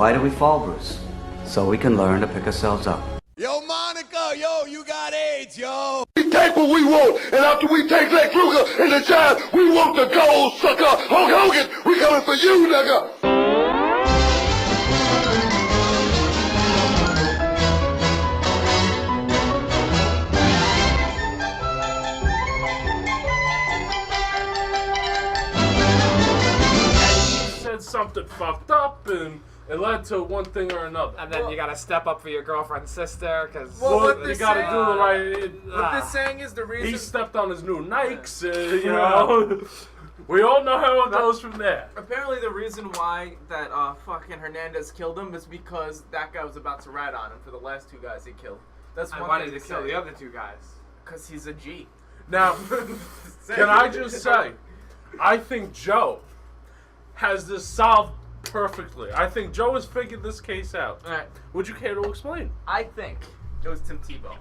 Why do we fall, Bruce? So we can learn to pick ourselves up. Yo, Monica, yo, you got AIDS, yo. We take what we want, and after we take Lex Luger and the Giants, we want the gold, sucker. Hulk Hogan, we coming for you, nigga. Something fucked up and it led to one thing or another. And then you gotta step up for your girlfriend's sister because you gotta do the right. What this saying is the reason he stepped on his new Nikes. You know, we all know how it goes from there. Apparently, the reason why that fucking Hernandez killed him is because that guy was about to rat on him for the last two guys he killed. That's one why thing did to he kill say. the other two guys? Because he's a G. Now, can I just say, I think Joe has this solved perfectly. I think Joe has figured this case out. All right. Would you care to explain? I think it was Tim Tebow.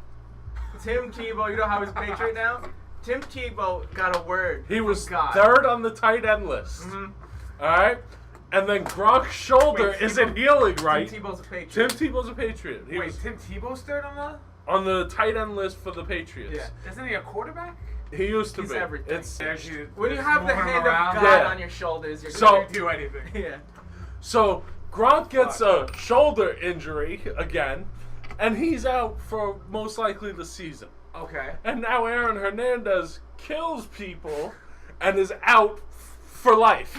Tim Tebow, you know how he's Patriot now? Tim Tebow got a word. He was God. third on the tight end list. Mm-hmm. All right? And then Gronk's shoulder isn't healing right. Tim Tebow's a Patriot. Tim Tebow's a Patriot. He Wait, was Tim Tebow's third on the tight end list for the Patriots. Yeah. Isn't he a quarterback? He used to He's be. everything. It's when you have the hand of God Yeah. on your shoulders, you're So- gonna Do anything. yeah. So Gronk gets a shoulder injury again, and he's out for most likely the season. Okay. And now Aaron Hernandez kills people and is out for life.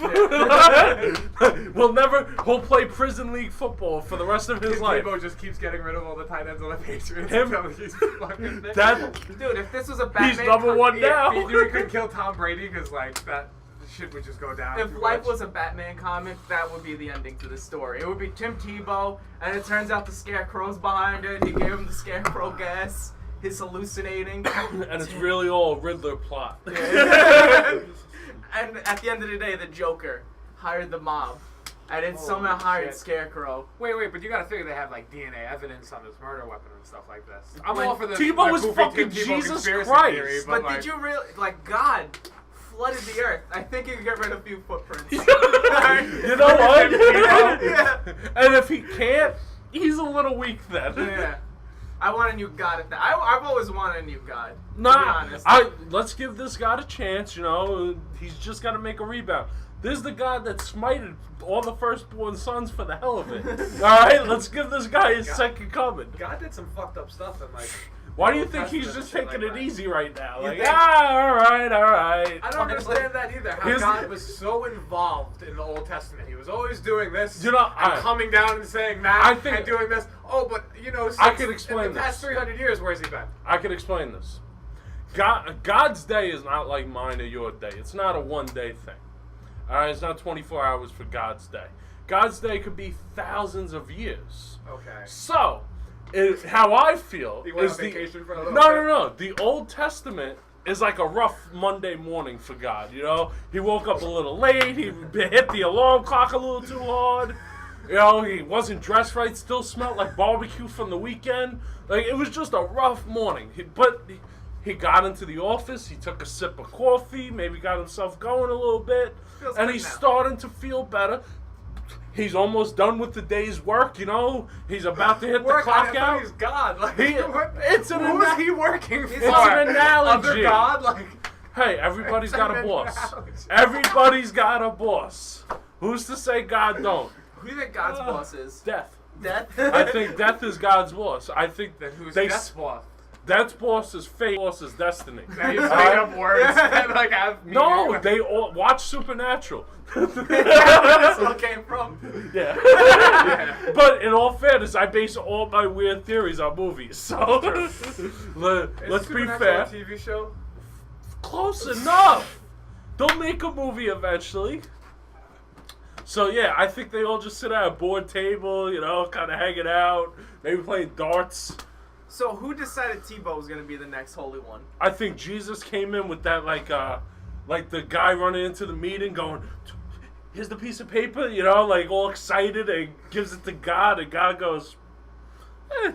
He'll play prison league football for the rest of his life. Tebow just keeps getting rid of all the tight ends on the Patriots. Him- until he's fucking Dude, if this was a Batman, He's number one now. He knew he could kill Tom Brady because like that shit would just go down. If too life much. was a Batman comic, that would be the ending to this story. It would be Tim Tebow, and it turns out the Scarecrow's behind it. He gave him the Scarecrow gas. He's hallucinating. And it's really all a Riddler plot. And at the end of the day, the Joker hired the mob, and it somehow hired shit. Scarecrow. Wait, but you gotta figure they have like DNA evidence on this murder weapon and stuff like this. I'm When all for the Tebow the was goofy fucking Tim Tebow Jesus conspiracy Christ. theory, But like, did you really, like, God flooded the earth? I think you could get rid of a few footprints. You know what? Yeah. And if he can't, he's a little weak then. Yeah. I want a new God at that. I've always wanted a new God. To be Nah, honest. let's give this guy a chance, you know. He's just got to make a rebound. This is the God that smited all the firstborn sons for the hell of it. All right, let's give this guy his second coming. God did some fucked up stuff and like. Why do you think he's just taking it easy right now? Like, all right. I don't understand that either. How How Here's God the- was so involved in the Old Testament. He was always doing this, You know, and coming down and saying that, I think- and doing this. Oh, but you know, I since could explain in the past this. 300 years, where's he been? I can explain this. God's day is not like mine or your day. It's not a one-day thing. All right, it's not 24 hours for God's day. God's day could be thousands of years. Okay. So, how I feel He went is on vacation for a little no. The Old Testament is like a rough Monday morning for God. You know, he woke up a little late. He hit the alarm clock a little too hard. You know, he wasn't dressed right. Still smelled like barbecue from the weekend. Like it was just a rough morning. He got into the office. He took a sip of coffee. Maybe got himself going a little bit, Feels and good he's now. starting to feel better. He's almost done with the day's work, you know. He's about to hit the clock out. He's God. Like, It's an who is he working for? It's an analogy. Other God? Like, Hey, everybody's It's got a an boss. analogy. Everybody's got a boss. Who's to say God don't? Who do you think God's boss is? Death. Death? I think death is God's boss. I think then who's they Death's boss? Death's boss is fate. Boss is destiny. Now you made up words that like have No, meaning. they all watch Supernatural. That's where it came from. Yeah. But in all fairness, I base all my weird theories on movies. So let's be Supernatural fair. a TV show. Close enough. They'll make a movie eventually. So yeah, I think they all just sit at a board table, you know, kind of hanging out, maybe playing darts. So who decided Tebow was going to be the next Holy One? I think Jesus came in with that like the guy running into the meeting going, here's the piece of paper, you know, like all excited and gives it to God, and God goes,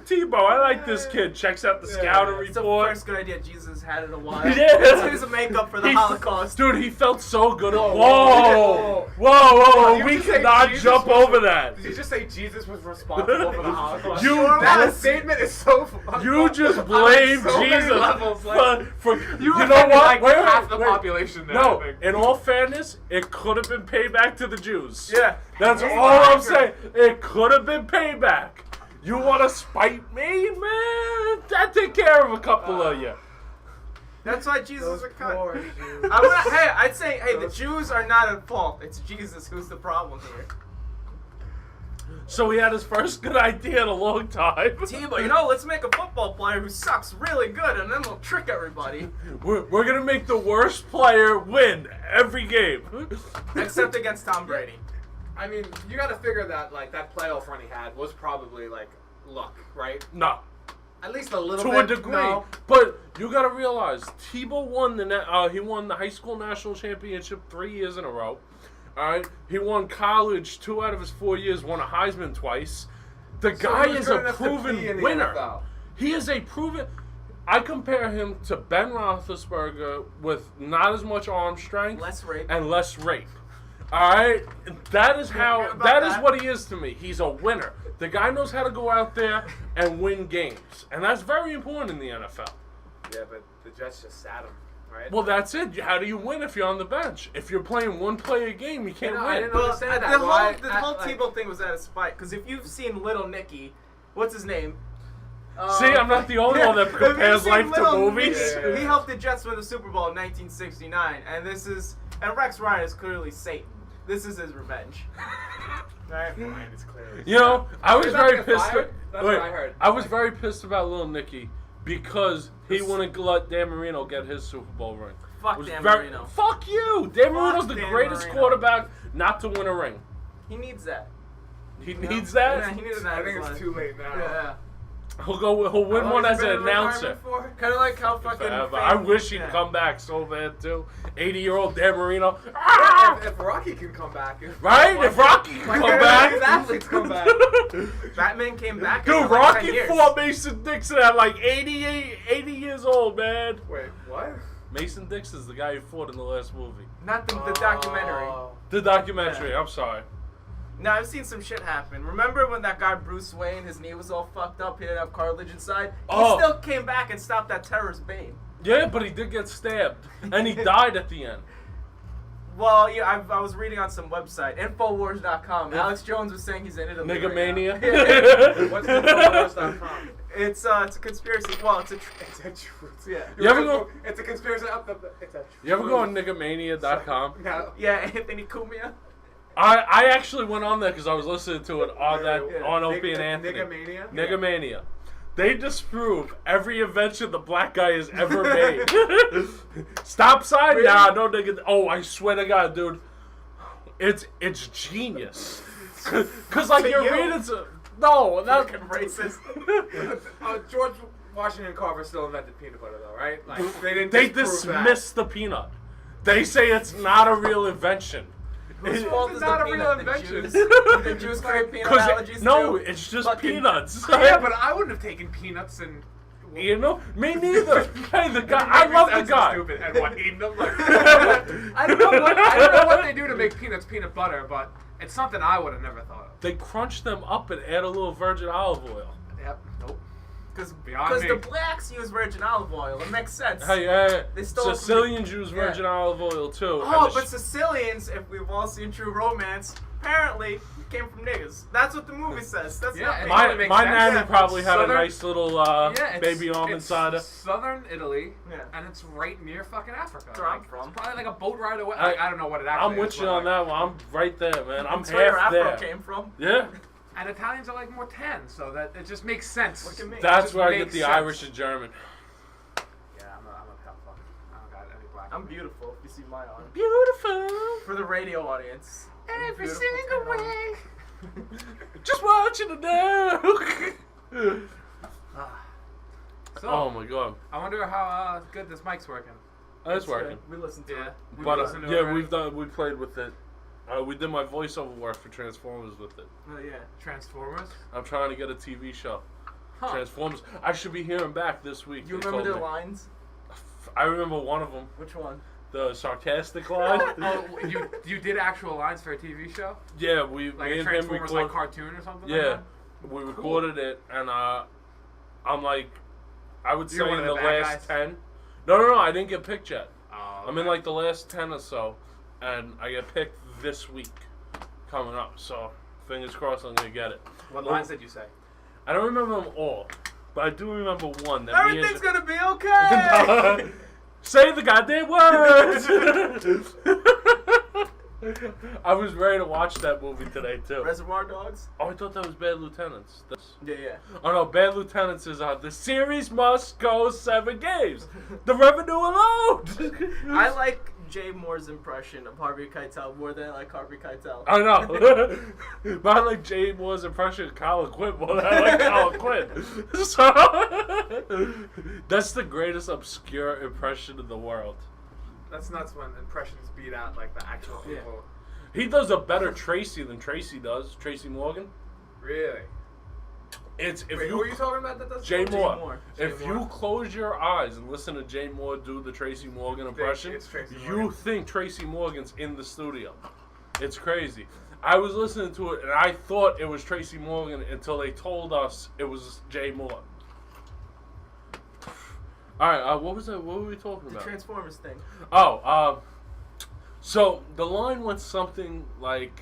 Tebow, I like this kid. Checks out the scouting It's the report. first good idea Jesus had in a while. Yeah. It's his makeup for the Holocaust. Dude, he felt so good. Whoa. Whoa. You We just say cannot Jesus jump was- over that. Did you just say Jesus was responsible for the Holocaust? That statement is so. You just blame so many Jesus levels, like- for You know offended, what? like, Wait, half the wait. population there, No, I think. in all fairness, it could have been payback to the Jews. Yeah. That's He's all I'm right. saying. It could have been payback. You want to spite me, man? I take care of a couple of you. That's why Jesus is a cunt. I'd say, the Jews are not at fault. It's Jesus who's the problem here. So he had his first good idea in a long time. Tebow, let's make a football player who sucks really good, and then we'll trick everybody. We're gonna make the worst player win every game. Except against Tom Brady. I mean, you got to figure that like that playoff run he had was probably like luck, right? No. At least a little To bit. a degree, No. but you gotta realize Tebow won he won the high school national championship 3 years in a row. All right, he won college 2 out of his 4 years, won a Heisman twice. The guy he was is good a enough to be in proven the winner. NFL. He is a proven. I compare him to Ben Roethlisberger with not as much arm strength, Less rape. and less rape. All right, that is how. About That is that. what he is to me. He's a winner. The guy knows how to go out there and win games, and that's very important in the NFL. Yeah, but the Jets just sat him, right? Well, that's it. How do you win if you're on the bench? If you're playing one play a game, you can't You know, I win. didn't understand that. The whole, Why- the whole like- Tebow thing was out of spite. Because if you've seen Little Nicky, what's his name? See, I'm not the only one that If you've compares seen life to Little movies. Nicky, Yeah. He helped the Jets win the Super Bowl in 1969, and Rex Ryan is clearly Satan. This is his revenge. Right? Fine, it's clear. You know, I was He's not very gonna pissed. fire? That's what I heard. I was very pissed about Lil Nicky because he wouldn't let Dan Marino get his Super Bowl ring. Fuck It was Dan very- Marino. Fuck you! Dan Marino's the Dan greatest Marino. quarterback not to win a ring. He needs that. He needs that. Yeah, he needed that. I think it's too late now. Yeah. He'll win one as an announcer. Kind of like how fucking. Forever. I wish he'd come back so bad too. 80-year-old Dan Marino. Yeah, Ah! if Rocky can come back. Right? If Rocky can Why come can't back. these athletes come back. Batman came back. Dude, after like 10 Rocky years. fought Mason Dixon at like 80 years old, man. Wait, what? Mason Dixon's the guy who fought in the last movie. Not the documentary. The documentary, I'm sorry. No, I've seen some shit happen. Remember when that guy Bruce Wayne, his knee was all fucked up, he didn't have cartilage inside? He Oh. still came back and stopped that terrorist Bane. Yeah, but he did get stabbed. And he died at the end. Well, yeah, I was reading on some website, Infowars.com. Alex Jones was saying he's in Italy. right now. Niggamania. Yeah. What's Infowars.com? It's a conspiracy. Well, it's a It's a truth. yeah. You ever go? It's a conspiracy. It's a You ever go on niggamania.com? No. Yeah, Anthony Cumia. I actually went on there because I was listening to it on on Opie and Anthony. Niggamania? Niggamania. They disprove every invention the black guy has ever made. Stop sign? Really? Nah, no nigga. Oh, I swear to God, dude. It's genius. Cause like To you're you. reading no, that Fucking racist. George Washington Carver still invented peanut butter, though, right? Like they they disprove that. dismiss the peanut. They say it's not a real invention. Whose It- fault It's is not the a real peanut? invention. The Jews create peanut allergies no, too? it's just Fucking- peanuts. Yeah, but I wouldn't have taken peanuts and. You know, me neither. Hey, the guy, I love the Sounds guy. Stupid and what eating them like. I don't know what they do to make peanuts peanut butter, but it's something I would have never thought of. They crunch them up and add a little virgin olive oil. Yep. Nope. Because me. the blacks use virgin olive oil. It makes sense. Hey, They stole it from Sicilians use virgin olive oil too. Oh, And the but Sicilians, if we've all seen True Romance, apparently came from niggas. That's what the movie says. That's Yeah, not it me. my totally makes my sense. nanny Yeah. probably had a Southern- nice little Yeah, baby almond it's cider. Southern Italy, Yeah. and it's right near fucking Africa. That's where I'm from. It's probably like a boat ride away. I don't know what it actually I'm with is, you but on like- that one. I'm right there, man. I'm That's where your half afro there. came from. Yeah, And Italians are like more tan, so that it just makes sense. Look at me. that's just where I makes get the sense. Irish and German. Yeah, I'm a pale fuck. I don't got any black. I'm beautiful, if you see my arm. Beautiful. For the radio audience. Every Beautiful single tan arm. way. Just want you to know. So, Oh my god, I wonder how good this mic's working. that's working. We listened to Yeah. it. We But listened to it yeah, already. we played with it. We did my voiceover work for Transformers with it. Oh, yeah. Transformers. I'm trying to get a TV show. Transformers. I should be hearing back this week. You they remember told their me. lines? I remember one of them. Which one? The sarcastic line. You did actual lines for a TV show? Yeah, we Like me a and him Transformers record. like cartoon or something? Yeah, Like we recorded it, and I'm like, I would say You're one in of the the bad last guys? 10. No, I didn't get picked yet. that? I'm in like the last 10 or so, and I get picked this week coming up. So fingers crossed, I'm gonna get it. What lines did you say? I don't remember them all, but I do remember one. That me and- Everything's gonna be okay. Say the goddamn words! I was ready to watch that movie today too. Reservoir Dogs. Oh, I thought that was Bad Lieutenants. Yeah. Oh no, Bad Lieutenants is the series must go 7 games. The revenue alone. I like Jay Moore's impression of Harvey Keitel more than I like Harvey Keitel. I know. But I like Jay Moore's impression of Colin Quinn more than I like Colin Quinn. So that's the greatest obscure impression in the world. That's nuts when impressions beat out like the actual people. He does a better Tracy than Tracy does. Tracy Morgan. Really? It's if Wait, you who are you talking about that does Jay that? Moore. Jay If Moore. you close your eyes and listen to Jay Moore do the Tracy Morgan impression, it's Tracy you Morgan. think Tracy Morgan's in the studio. It's crazy. I was listening to it and I thought it was Tracy Morgan until they told us it was Jay Moore. All right, what was that? What were we talking The about? Transformers thing. Oh, so the line went something like,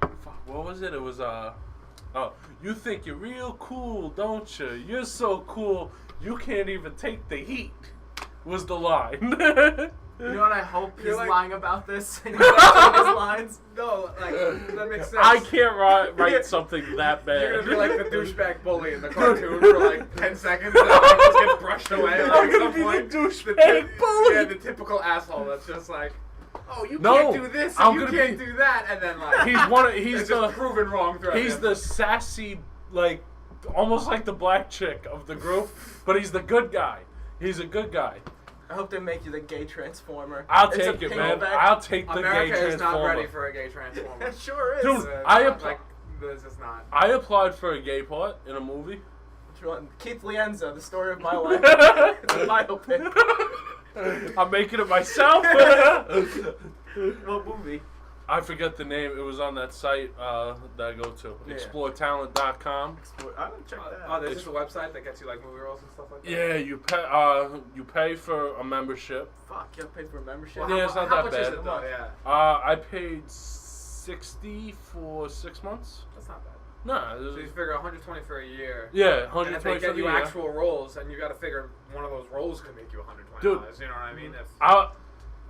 fuck, what was it? It was oh, you think you're real cool, don't you? You're so cool, you can't even take the heat. Was the line? You know what I hope he's You're like- lying about this and he's actually his lines? No, like that makes sense. I can't write something that bad. You're gonna be like the douchebag bully in the cartoon for like 10 seconds, and then it just gets brushed away. Like, I'm at gonna some be point, the douchebag bully. Yeah, the typical asshole that's just like, oh, you No, can't do this, and I'm you gonna can't be- do that, and then like He's it's the just proven wrong throughout. he's the sassy, like almost like the black chick of the group, but he's the good guy. He's a good guy. I hope they make you the gay Transformer. I'll It's a take it, pink man. back. I'll take the America gay is not Transformer. ready for a gay transformer. It sure is. Dude, Like this is not. I applied for a gay part in a movie. Which one? Keith Lienza, The Story of My Life. It's a biopic. I'm making it myself. What movie? I forget the name. It was on that site that I go to, Yeah. exploretalent.com. I don't check that Oh, out. there's just a website that gets you like movie roles and stuff like that. Yeah, you pay for a membership. Fuck, you gotta pay for a membership. Yeah, it's not how that much bad. Is it though? Yeah, I paid $60 for 6 months. that's not bad. Nah, So you figure 120 for a year. yeah, And if 120 they for get the you year. actual roles, and you got to figure one of those roles could make you $120. Dude. You know what I mean? If,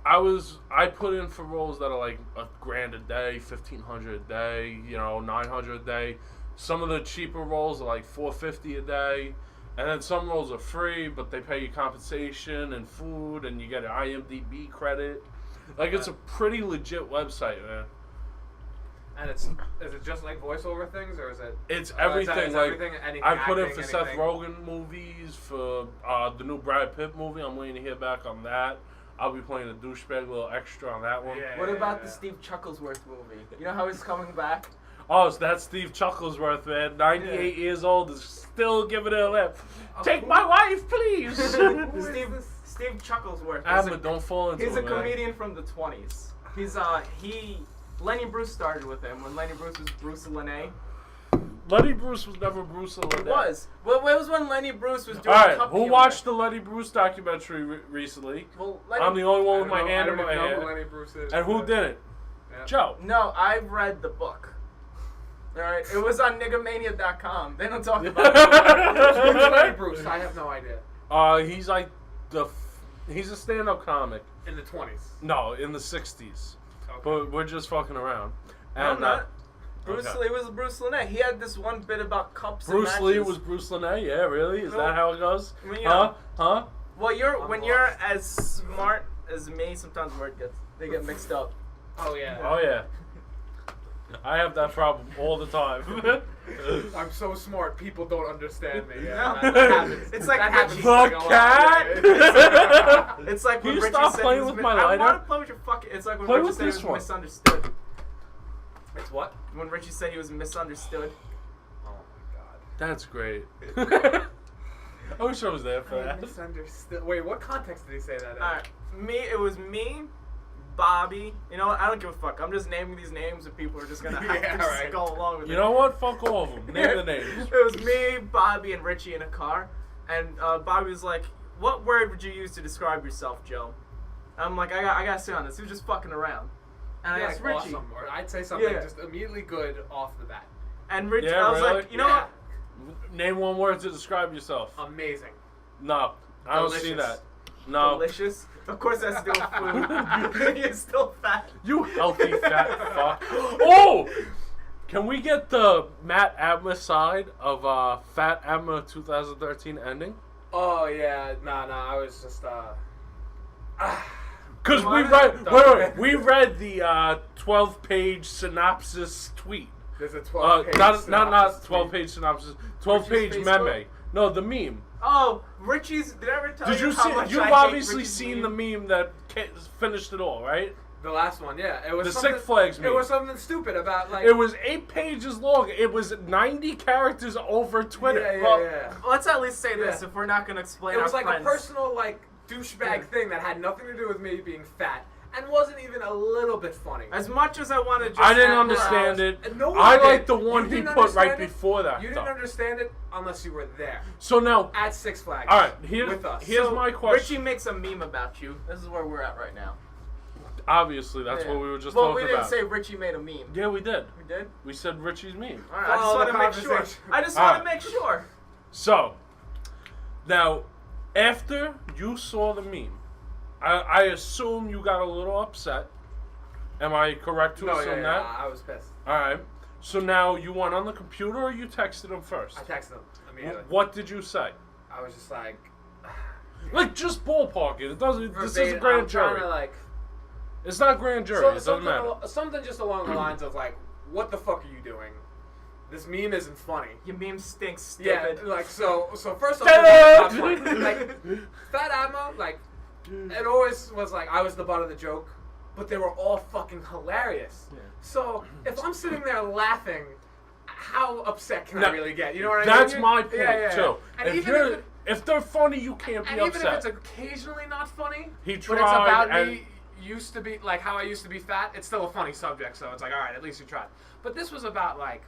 I put in for roles that are like $1,000 a day, $1,500 a day, 900 a day. Some of the cheaper roles are like $450 a day, and then some roles are free, but they pay you compensation and food, and you get an IMDb credit. Like it's a pretty legit website, man. and is it just like voiceover things, or is it? It's is everything. that Like everything, anything, I put in acting, for Seth anything? Rogen movies, for the new Brad Pitt movie. I'm waiting to hear back on that. I'll be playing a douchebag, little extra on that one. Yeah. What about the Steve Chucklesworth movie? You know how he's coming back? Oh, so that's Steve Chucklesworth, man. 98 years old, is still giving it a lip. Take my wife, please. Steve Chucklesworth. Abma, don't fall into He's it, a man. comedian from the 20s. Lenny Bruce started with him when Lenny Bruce was Bruce Lene. Lenny Bruce was never Bruce Lene. It was. Well, it was when Lenny Bruce was doing Alright, Cup who Humor. watched the Lenny Bruce documentary recently? Well, Lenny, I'm the only one with my I hand in don't my even know who hair. Lenny Bruce is. And who didn't? Yeah. Joe. No, I read the book. Alright, it was on niggamania.com. They don't talk about it. Who's Lenny Bruce? I have no idea. He's like he's a stand-up comic. In the 20s. No, in the 60s. Okay. But we're just fucking around. No, And, not. Bruce okay. Lee was Bruce Lene. He had this one bit about cups and Bruce matches. Lee was Bruce Lene? Yeah, really? Is No. that how it goes? I mean, Huh? Well, when I'm you're lost. as smart as me, sometimes they get mixed up. Oh yeah. Oh, yeah. I have that problem all the time. I'm so smart. People don't understand me. Yeah, No. that happens. It's like that Richie- happens The like a lot. cat? It's like Can when you Richie stop said playing he was with my I lighter? want to play with your fucking. It's like when Play Richie with said he this was one. misunderstood. It's what? When Richie said he was misunderstood. Oh my god. That's great. I wish I was there for I that. misunderstood. Wait, what context did he say that in? Alright, it was me, Bobby. You know what? I don't give a fuck. I'm just naming these names and people are just gonna have Yeah, to just right. go along with it. You know what? Fuck all of them. Name the names. It was me, Bobby, and Richie in a car. And Bobby was like, what word would you use to describe yourself, Joe? I'm like, I gotta sit on this. He was just fucking around. And I Yeah, asked like Richie. awesome. Or I'd say something Yeah. just immediately good off the bat. And Richie, Yeah, I was really? like, you know Yeah. what? Name one word to describe yourself. Amazing. No, I don't see Delicious. that. No. Delicious. Of course, that's still food. You're still fat. You healthy fat fuck. Oh! Can we get the Matt Abma side of Fat Abma 2013 ending? Oh yeah, nah. I was just Because we Come read, on. wait, we read the 12-page synopsis tweet. There's a 12-page Not synopsis 12-page synopsis. 12-page Richie's meme. Facebook? No, the meme. Oh, Richie's. Did I ever tell Did you you how see? much You've I hate obviously Richie's seen meme? the meme that finished it all, right? The last one, yeah. It was The something- Six Flags meme. It was something stupid about like. It was 8 pages long. It was 90 characters over Twitter. Yeah, Well, yeah. let's at least say this Yeah. if we're not gonna explain. It was our like friends. a personal like douchebag Yeah. thing that had nothing to do with me being fat and wasn't even a little bit funny. As much as I want to just. I didn't act understand loud- it. And no one I did. like the one You he didn't put right understand it? before that. You didn't though. understand it unless you were there So now, at Six Flags. all right. with us. Here's So, my question. Richie makes a meme about you. This is where we're at right now. Obviously, that's Yeah. what we were just well, talking we didn't about. say Richie made a meme. Yeah, we did. We did. We said Richie's meme. All right. I just Follow want the to make sure. conversation. I just All want to right. make sure. So, now, after you saw the meme, I assume you got a little upset. Am I correct to No, assume yeah, that? I was pissed. All right. So now you went on the computer or you texted him first? I texted him immediately. What did you say? I was just like, Like, just ballpark it. It doesn't. This is a verbatim, grand I'm trying jury. to, like, It's not grand jury. It doesn't matter. something just along the lines of like, what the fuck are you doing? This meme isn't funny. Your meme stinks, Yeah, stupid. like so first off, Ta-da! it's not funny. Like Fat Abma, like it always was like I was the butt of the joke, but they were all fucking hilarious. Yeah. So if I'm sitting there laughing, how upset can Now, I really get? You know what I mean? That's my point too. And If even you're, if if they're funny, you can't be and even upset. if it's occasionally not funny, He but it's tried about and- me used to be like how I used to be fat. It's still a funny subject, so it's like all right, at least you tried. But this was about like,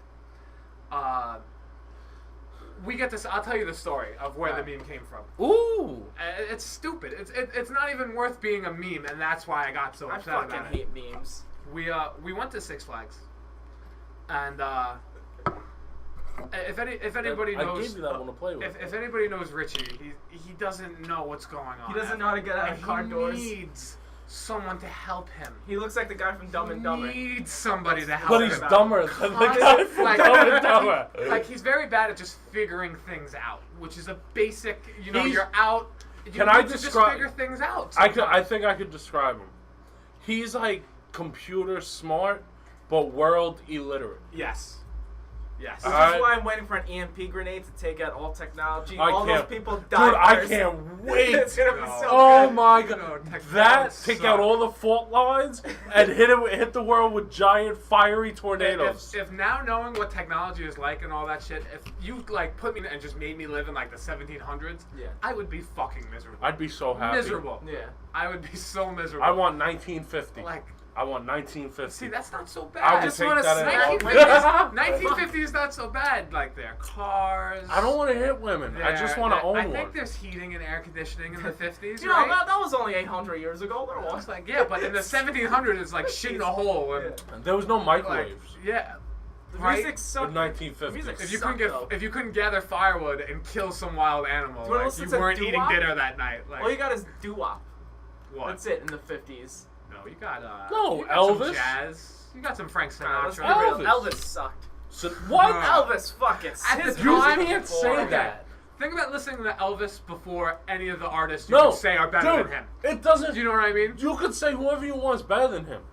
we get this. I'll tell you the story of where the meme came from. Ooh. It's stupid. It's not even worth being a meme, and that's why I got so I upset fucking about it. hate memes. We went to Six Flags, and if anybody I knows, gave you that one to play with. if anybody knows Richie, he doesn't know what's going on. He doesn't know how to get out of And car doors. He needs someone to help him. He looks like the guy from Dumb and Dumber. He needs somebody to help But him. he's dumber than the guy Constant- from like- Dumb and Dumber. Like he's very bad at just figuring things out, which is a basic. You know, He's- you're out. You Can need I to just describe- figure things out? I sometimes. think I could describe him. He's like computer smart, but world illiterate. Yes. Yes. Which Alright. is why I'm waiting for an EMP grenade to take out all technology. I all can't- those people Dude, die. I first. can't wait. It's gonna be so Oh good. my No, god! technology That take sucks. out all the fault lines and hit the world with giant fiery tornadoes. If now knowing what technology is like and all that shit, if you like put me and just made me live in like the 1700s, Yeah. I would be fucking miserable. I'd be so happy. Miserable. Yeah. I would be so miserable. I want 1950. like. I want 1950. See, that's not so I bad. would just take wanna that smack in. 1950 is not so bad. Like their cars. I don't want to hit women. I just want to own I one. think there's heating and air conditioning in the 50s, You know, right? that was only 800 years ago. There I was was like, yeah, but in the 1700s, it's like shit in a hole. And, And there was no like, microwaves yeah. The Right? music in sucked. 1950. Music If you sucked, couldn't though. if you couldn't gather firewood and kill some wild animal, Do you wanna like, listen you to weren't eating doo-wop? dinner that night. Like, All you got is doo-wop. what? That's it in the 50s. No, you got No, you got some Elvis. jazz. You got some Frank Alright, let's be Sinatra. real. Elvis. Elvis sucked. So, what? Elvis, fuck it. At His the You time- can't say Okay. that. Think about listening to Elvis before any of the artists you No, could say are better dude, than him. it doesn't. Do you know what I mean? You could say whoever you want is better than him.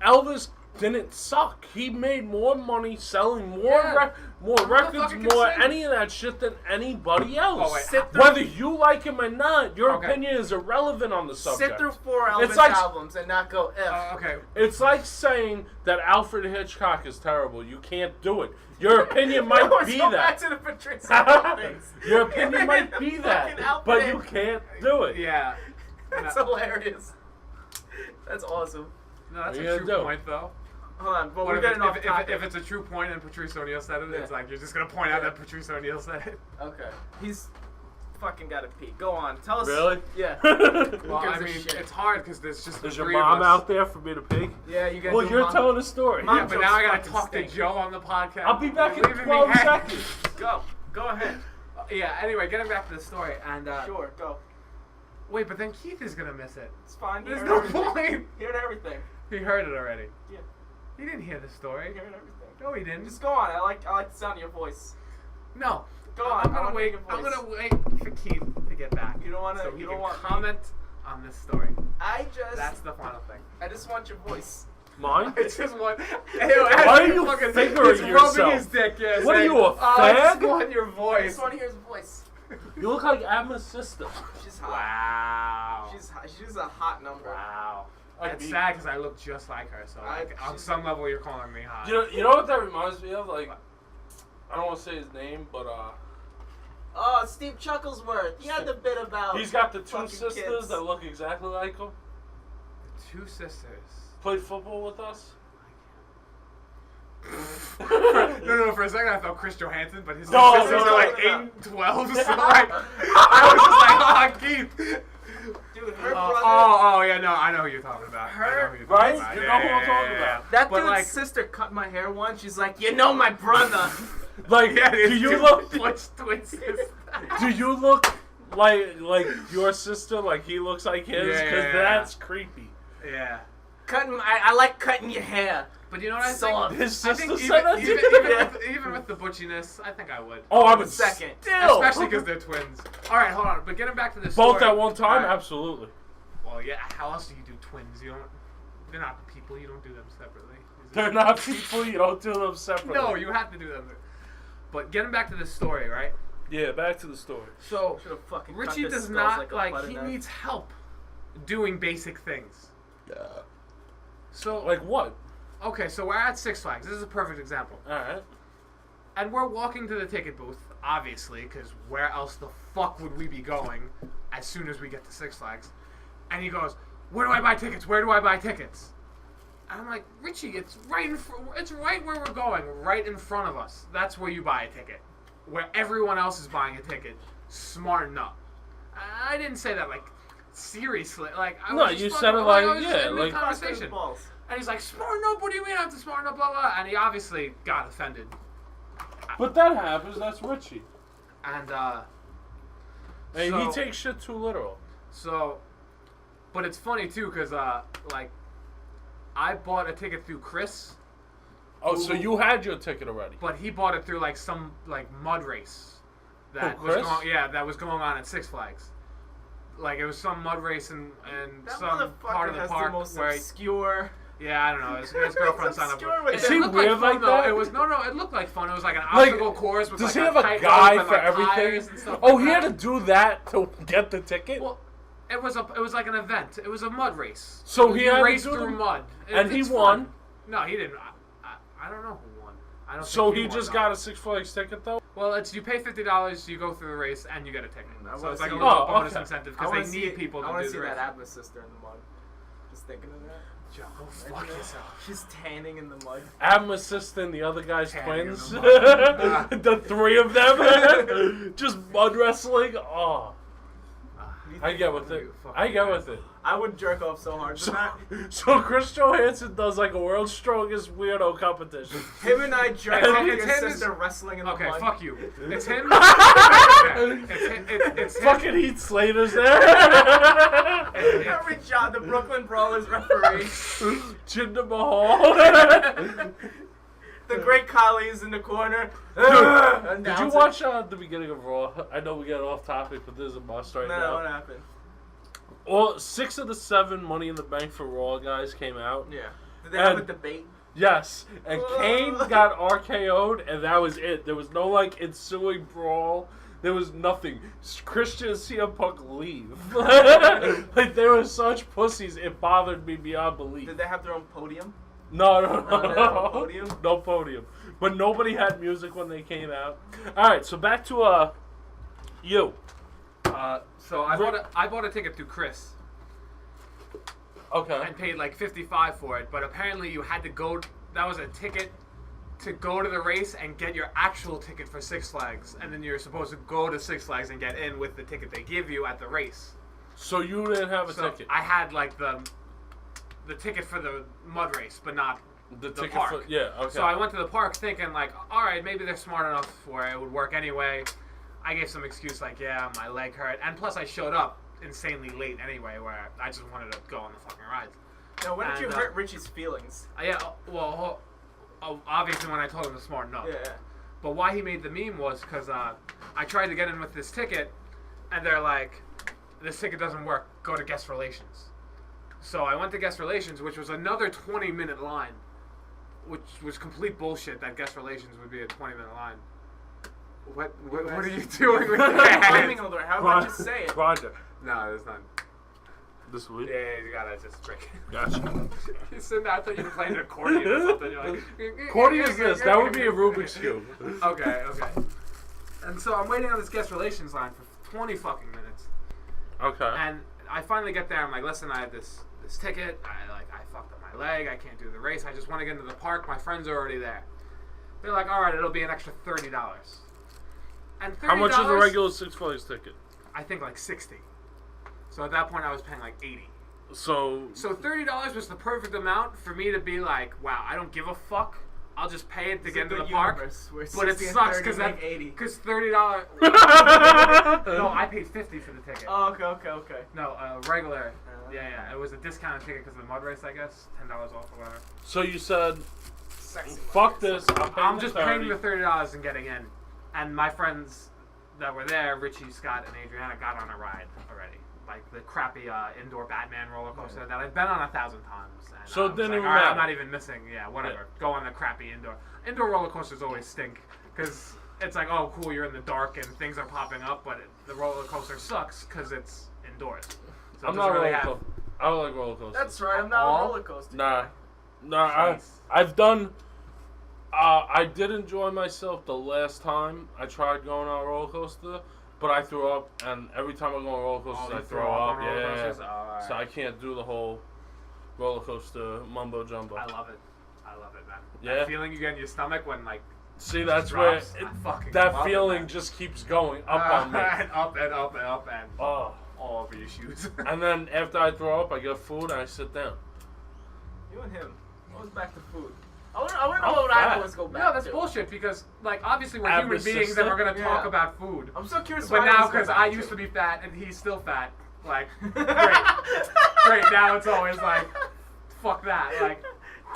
Elvis didn't suck. He made more money selling more records, fucking more sing. any of that shit than anybody else. Oh, wait. Whether you like him or not, your Okay. opinion is irrelevant on the subject. Sit through 4 Elvis It's like- albums and not go, Okay. It's like saying that Alfred Hitchcock is terrible. You can't do it. Your opinion might be Go back that. to the Patricia things. Your opinion might be that, Fucking Alfred. but you can't do it. Yeah. That's hilarious. That's awesome. No, that's What a you true gonna do? point, though. Hold on, but What we're if, getting off if, topic. if it's a true point and Patrice O'Neal said it, it's Yeah. like you're just gonna point out that Patrice O'Neal said it. Okay. He's fucking got to pee. Go on. Tell us. Really? Yeah. Well, gives I a mean, shit? it's hard because there's just the Is your three mom of us. out there for me to pee? Yeah, you guys. Well, you're telling a story. Mom Yeah, but now I gotta Fucking talk to stink. Joe on the podcast. I'll be back in You're leaving me 12 hanging. seconds. Go ahead. Yeah. Anyway, getting back to the story, and Sure, go. wait, but then Keith is gonna miss it. It's fine. There's He no heard everything. point. He heard everything. He heard it already. Yeah. He didn't hear the story. He heard everything. No, he didn't. Just go on. I like the sound of your voice. No. Go on. I'm I gonna wanna wait. hear your I'm voice. gonna wait for Keith to get back. You don't wanna- So you he don't can want me- comment on this story. That's the final thing. I just want your voice. Mine? I just want. Why are you fingering he's yourself? rubbing his dick. Yeah, What are saying, you, a I just fag? want your I voice. just want to hear his voice. You look like Abma's sister. She's hot. Wow. She's hot. She's a hot number. Wow. I'd It's be- sad because I look just like her. So like, on she's- some level, you're calling me hot. You know what that reminds me of? Like, I don't want to say his name, but Oh, Steve Chucklesworth. He had the bit about. he's got the two fucking sisters kids. that look exactly like him. Two sisters. Played football with us. No, for a second I thought Chris Johansson, but his No, sisters no, are like no. 8 and 12, so like, I was just like, oh, Keith. Dude, her brother. Oh, yeah, no, I know who you're talking about. I know who you're talking Right? about. You Yeah, know who I'm yeah, talking yeah, about. That But, dude's like- sister cut my hair once. She's like, you know my brother. Like, Yeah, do you look? twin sisters. Do you look like your sister? Like he looks like his? Yeah, Because yeah. that's creepy. Yeah. I like cutting your hair. But you know what I Soft. think? His I sister think said that to you? even with the butchiness, I think I would. Oh, I would Second. Still. Especially because they're twins. All right, hold on. But getting back to this both story. at one time. All right. Absolutely. Well, yeah. How else do you do twins? You don't. They're not people. You don't do them separately. They're not people. You don't do them separately. No, you have to do them. But getting back to this story, right? Yeah, back to the story. So Should've fucking cut Richie their does skulls not like a butter he knife. needs help doing basic things. So Like what? okay, so we're at Six Flags. This is a perfect example. All right. And we're walking to the ticket booth, obviously, because where else the fuck would we be going as soon as we get to Six Flags? And he goes, "Where do I buy tickets? Where do I buy tickets?" And I'm like, Richie, it's right it's right where we're going, right in front of us. That's where you buy a ticket. Where everyone else is buying a ticket. Smarten up. I didn't say that like seriously. Like I No, was just you fucking- said it like, I was just yeah, in like- conversation. Balls. And he's like, smarten up, what do you mean I have to smarten up, blah, blah. And he obviously got offended. But that happens. That's Richie. And, And he So- takes shit too literal. so, but it's funny, too, because, like, I bought a ticket through Chris, Oh, so you had your ticket already? but he bought it through, like, some, like, mud race. That Who, was Chris? that was going on at Six Flags. Like, it was some mud race in That some motherfucker part of the has park the most where... obscure. Yeah, I don't know. His girlfriend signed up obscure for with it. Is It he looked weird fun, like though. that? It was no. It looked like fun. It was like an Like, obstacle course with Does like he have a tight guy rope and, for like, everything? tires and stuff Oh, like he had that. to do that to get the ticket? Well, it was like an event. It was a mud race. So he You had to raced do through the- mud, and he it's won? fun. No, he didn't. I don't know who won. I don't. So think he won, just though. got a Six Flags ticket, though? Well, it's you pay $50, you go through the race, and you get a ticket. I So wanna it's like a see- little Oh, bonus okay. incentive I because wanna they see need people I to want do to see the race. that Abma sister in the mud. Just thinking of that. Joe, go fuck yourself. She's tanning in the mud. Abma's sister and the other guy's Tanning in twins. the The three of them. Just mud wrestling. Oh. I get with it. I get with it. I would jerk off so hard for that. So Chris Johansson does like a world's strongest weirdo competition. Him and I jerk And off it's your him sister wrestling in the Okay, mud. fuck you. It's him. It's him. Fucking Heath Slater's there. Every job, the Brooklyn Brawlers referee. Jinder Mahal. The great Kali's in the corner. Did you watch the beginning of Raw? I know we get off topic, but this is a must right No, now. what happened? Well, 6 of the 7 Money in the Bank for Raw guys came out. Yeah. Did they have a And- debate? Yes, and Kane got RKO'd, and that was it. There was no like ensuing brawl. There was nothing. Christian and CM Punk leave. Like they were such pussies. It bothered me beyond belief. Did they have their own podium? No, they didn't have a podium? no podium. But nobody had music when they came out. All right, so back to you. So I bought a ticket through Chris. Okay. And paid like $55 for it, but apparently you had to go. That was a ticket to go to the race and get your actual ticket for Six Flags, and then you're supposed to go to Six Flags and get in with the ticket they give you at the race. So you didn't have a ticket. I had like the ticket for the mud race, but not the ticket park. Yeah. Okay. So I went to the park thinking like, all right, maybe they're smart enough where it would work anyway. I gave some excuse like, yeah, my leg hurt, and plus I showed up insanely late anyway, where I just wanted to go on the fucking rides. Now, when did you hurt Richie's feelings? Yeah, well, obviously when I told him to smarten up. Yeah. But why he made the meme was because I tried to get in with this ticket, and they're like, this ticket doesn't work, go to guest relations. So I went to guest relations, which was another 20-minute line, which was complete bullshit that guest relations would be a 20-minute line. What are you doing with that? How about just say it? Roger. No, there's none. This week? Yeah, you gotta just break it. Gotcha. You said that, I thought you were playing an accordion or something. You're like, Accordion is this. That would be a Rubik's Cube. Okay. And so I'm waiting on this guest relations line for 20 fucking minutes. Okay. And I finally get there. I'm like, listen, I have this ticket. I fucked up my leg. I can't do the race. I just want to get into the park. My friends are already there. They're like, all right, it'll be an extra $30. And $30, how much is a regular Six Flags ticket? I think like 60. So at that point, I was paying like 80. So $30 was the perfect amount for me to be like, wow, I don't give a fuck. I'll just pay it to get into the park. But it sucks because $30. No, I paid $50 for the ticket. Oh, okay. No, regular. Yeah. It was a discounted ticket because of the mud race, I guess. $10 off or whatever. So you said, fuck this. I'm just paying the $30 and getting in. And my friends that were there, Richie, Scott, and Adriana, got on a ride already. Like the crappy indoor Batman roller coaster that I've been on 1,000 times. And so it didn't even all right, matter. I'm not even missing. Yeah, whatever. Yeah. Go on the crappy indoor roller coasters always stink because it's like, oh, cool, you're in the dark and things are popping up, but the roller coaster sucks because it's indoors. So I'm not really I don't like roller coasters. That's right. I'm not a roller coaster. Nah. I've done. I did enjoy myself the last time I tried going on a roller coaster, but I threw up, and every time I go on roller coasters, I throw up. Yeah. Right. So I can't do the whole roller coaster mumbo jumbo. I love it, man. Yeah. That feeling you get in your stomach when like. See, that's where that feeling just keeps going up on me. And up and all over your shoes. And then after I throw up, I get food and I sit down. You and him. What was back to food? I want to know what I always go back to. No, that's bullshit because, like, obviously we're human beings and we're going to talk about food. I'm so curious but now, because I used to be fat and he's still fat, like, great. Now it's always like, fuck that. Like,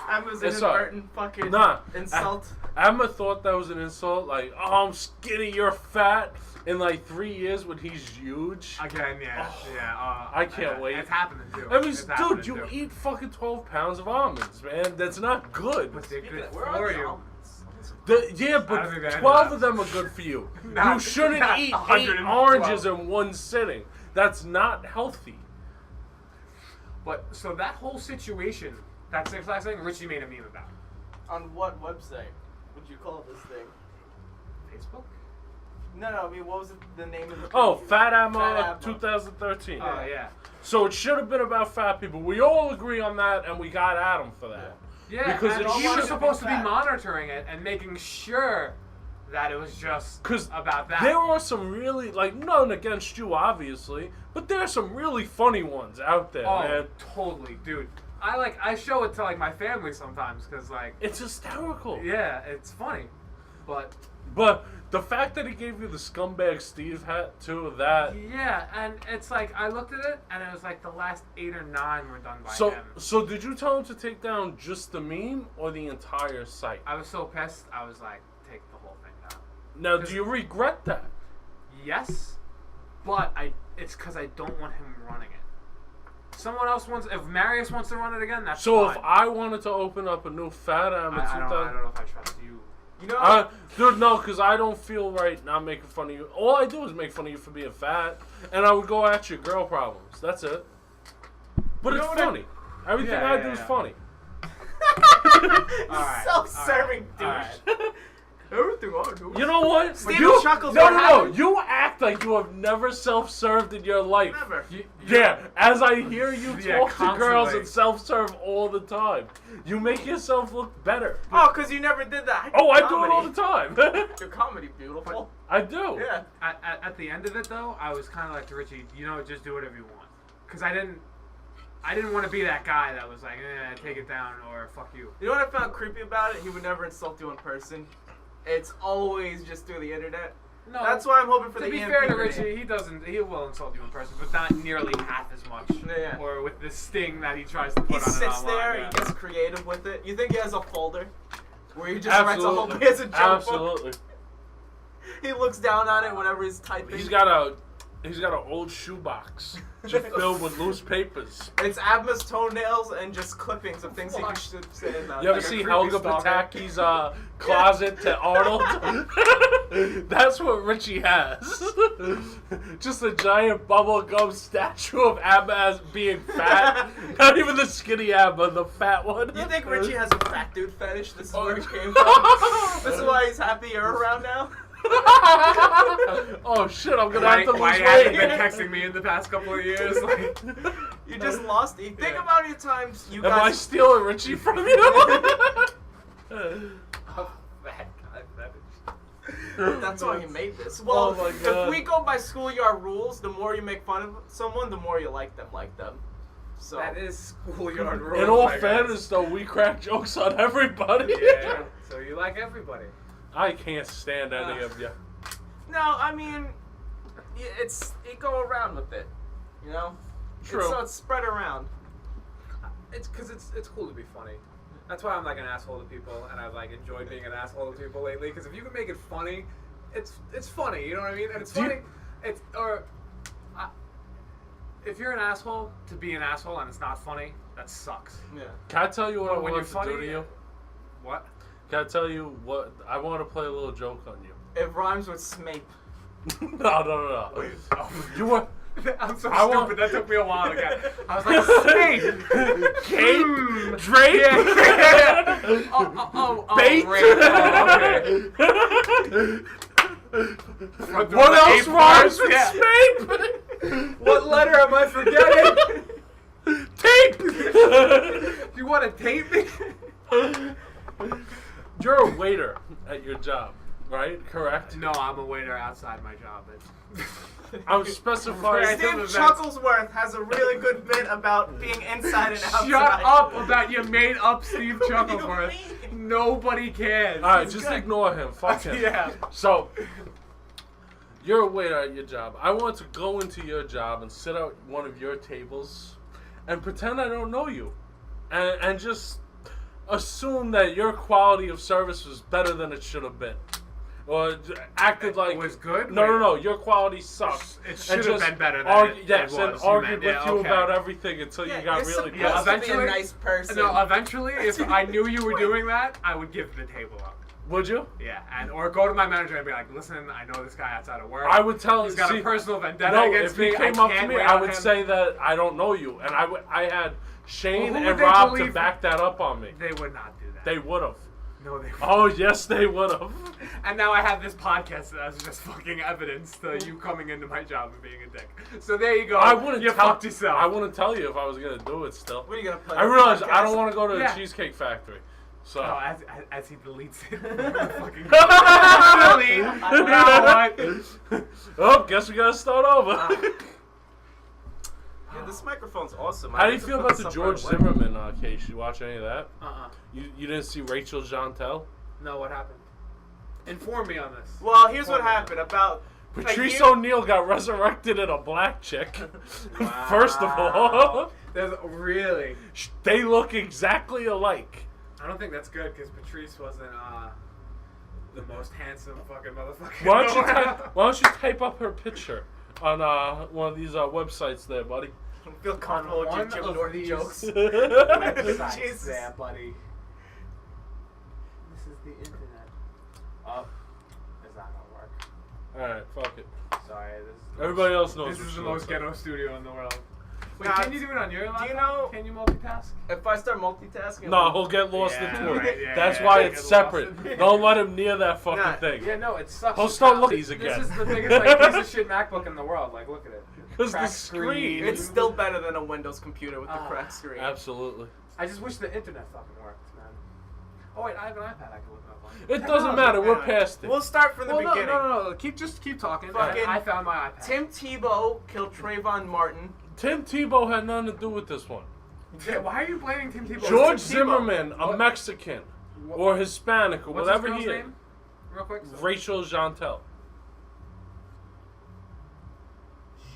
I was an inadvertent fucking insult. Abma thought that was an insult. Like, oh, I'm skinny, you're fat. In like 3 years when he's huge. Again, yeah. I can't wait. It's happening too. I mean, dude, you eat fucking 12 pounds of almonds, man. That's not good. But they're good for you. But 12 of them are good for you. You shouldn't eat 8 oranges in one sitting. That's not healthy. But, so that whole situation, that Six Flags thing, Richie made a meme about. On what website would you call this thing? Facebook? No, I mean, what was the name of the page? Oh, Fat Abma 2013. Oh, yeah. So it should have been about fat people. We all agree on that, and we got Adam for that. Yeah, because he was supposed to be monitoring it and making sure that it was just about that. There are some really, like, none against you, obviously, but there are some really funny ones out there, man. Totally, dude. I show it to, like, my family sometimes, because, like... It's hysterical. Yeah, it's funny, but... But the fact that he gave you the scumbag Steve hat too, that yeah, and it's like I looked at it and it was like the last 8 or 9 were done by him. So did you tell him to take down just the meme or the entire site? I was so pissed. I was like, take the whole thing down. Now, do you regret that? Yes, but it's because I don't want him running it. someone else wants, if Marius wants to run it again, that's So fine. if I wanted to open up a new fat Abma I don't know if I trust you. You know, dude, no, because I don't feel right not making fun of you. All I do is make fun of you for being fat, and I would go at your girl problems. That's it. But You it's know what I- funny. Everything I do is funny. Alright, self-serving alright, douche. Everything I do. You know what? Steven You, chuckles no, what no, no. happened. You act like you have never self-served in your life. Never. Yeah, as I hear you Yeah, talk to girls constantly. and self-serve all the time. You make yourself look better. Oh, because you never did that. Oh, I do it Comedy. all the time. Your comedy beautiful. I do. Yeah. At the end of it, though, I was kind of like to Richie, just do whatever you want. Because I didn't want to be that guy that was like, take it down or fuck you. You know what I found creepy about it? He would never insult you in person. It's always just through the internet. No, That's why I'm hoping for to the be EMP fair to grenade. Richie, he will insult you in person, but not nearly half as much. Yeah. Or with the sting that he tries to put He on it sits online. there, Yeah. he gets creative with it. You think he has a folder where he just writes a whole Absolutely. he has a joke book? Absolutely. He looks down on it whenever he's typing. He's got an old shoebox just filled with loose papers. It's Abma's toenails and just clippings of things he should say in that. You ever Like a see creepy Helga stalker. Pataki's closet to Arnold? That's what Richie has. Just a giant bubblegum statue of Abma as being fat. Not even the skinny Abma, the fat one. You think Richie has a fat dude fetish? This is where he came from. This is why he's happy you're around now. Oh shit, I'm gonna have to lose Why hasn't weight. been texting me in the past couple of years? Like, You just lost it. Think about your times you Am I guys. stealing Richie from you? That's why he made this. Well, Oh my God. if we go by schoolyard rules, the more you make fun of someone, the more you like them. So that is schoolyard rules. In all I guess. fairness, though, we crack jokes on everybody. Yeah, so you like everybody. I can't stand any of you. no, I mean, you go around with it, you know. True. So it's spread around. It's because it's cool to be funny. That's why I'm like an asshole to people, and I've like enjoyed being an asshole to people lately. Because if you can make it funny, it's funny. You know what I mean? And it's funny. If you're an asshole to be an asshole and it's not funny, that sucks. Yeah. Can I tell you what I When want you're to funny, do to you? What? Can I tell you what? I want to play a little joke on you. It rhymes with Smape. No. You were. I'm so I stupid. want- That took me a while to get. I was like, Snake! Cape? Drake? Bait? Right. What else rhymes with Yeah. Snape? What letter am I forgetting? Tape! You want to tape me? You're a waiter at your job, right? Correct? No, I'm a waiter outside my job. I'm specifying. Steve Chucklesworth has a really good bit about being inside and outside. Shut up about your made up Steve What do you Chucklesworth. mean? Nobody cares. Alright, He's just good. ignore him. Fuck him. Yeah. So, you're a waiter at your job. I want to go into your job and sit at one of your tables and pretend I don't know you. And just assume that your quality of service was better than it should have been. Or acted like... It was good? No. Your quality sucks. It And should have just been better than it Yes, was. and You argued meant, with yeah, you okay. about everything until you got you're really supposed pissed. to be a Eventually- nice person. No, eventually, if I knew you were doing that, I would give the table up. Would you? Yeah, or go to my manager and be like, listen, I know this guy outside of work. I would tell He's got see, a personal vendetta No, against if me. he came I up to can't me, wait I on would him. say that I don't know you, and I had Shane Well, who and would they Rob to believe? back that up on me. They would not do that. They would have. No, they wouldn't. Oh yes, they would have. And now I have this podcast as just fucking evidence to you coming into my job and being a dick. So there you go. I wouldn't. You tell, fucked yourself. I wouldn't tell you if I was gonna do it. Still, What are you gonna play? I realized I Podcast? don't want to go to the Yeah. Cheesecake Factory. So Oh, as he deletes it. Fucking delete. Now what? oh, guess we gotta start over. Yeah, this microphone's awesome. How I do you get to feel put about the stuff George right away. Zimmerman case? You watch any of that? You didn't see Rachel Jantel? No, what happened? Inform me on this. Well, here's what happened. About Patrice a year- O'Neal got resurrected in a black chick. First of all, There's really. they look exactly alike. I don't think that's good because Patrice wasn't the most handsome fucking motherfucker. Why don't you type up her picture on one of these websites there, buddy? don't feel comfortable with one Jim of Norton these- jokes. Websites Jesus. there, buddy. This is the internet. Oh, it's not gonna work. Alright, fuck it. Sorry, this is Everybody else knows This what is she the looks most like. ghetto studio in the world. Wait, Nah, can you do it on your laptop? you know- Can you multitask? If I start multitasking, No, he'll get lost Yeah, into it. right, yeah, That's yeah, why yeah, it's get separate. lost in- Don't let him near that fucking Nah, thing. Yeah, no, it sucks. He'll as start hell. looking at these again. This is the biggest like, piece of shit MacBook in the world. Like, look at it. 'Cause the Cracked screen- it's still better than a Windows computer with the Ah. cracked screen. Absolutely. I just wish the internet fucking worked, man. Oh wait, I have an iPad I can look it up on. It doesn't matter. We're past it. We'll start from the Well, no, beginning. no. Just keep talking. Fucking I found my iPad. Tim Tebow killed Trayvon Martin. Tim Tebow had nothing to do with this one. Yeah, why are you blaming Tim Tebow? George Tim Tebow. Zimmerman, a What? Mexican What- or Hispanic or What's whatever his he girl's is. name? Real quick. Rachel Jantel.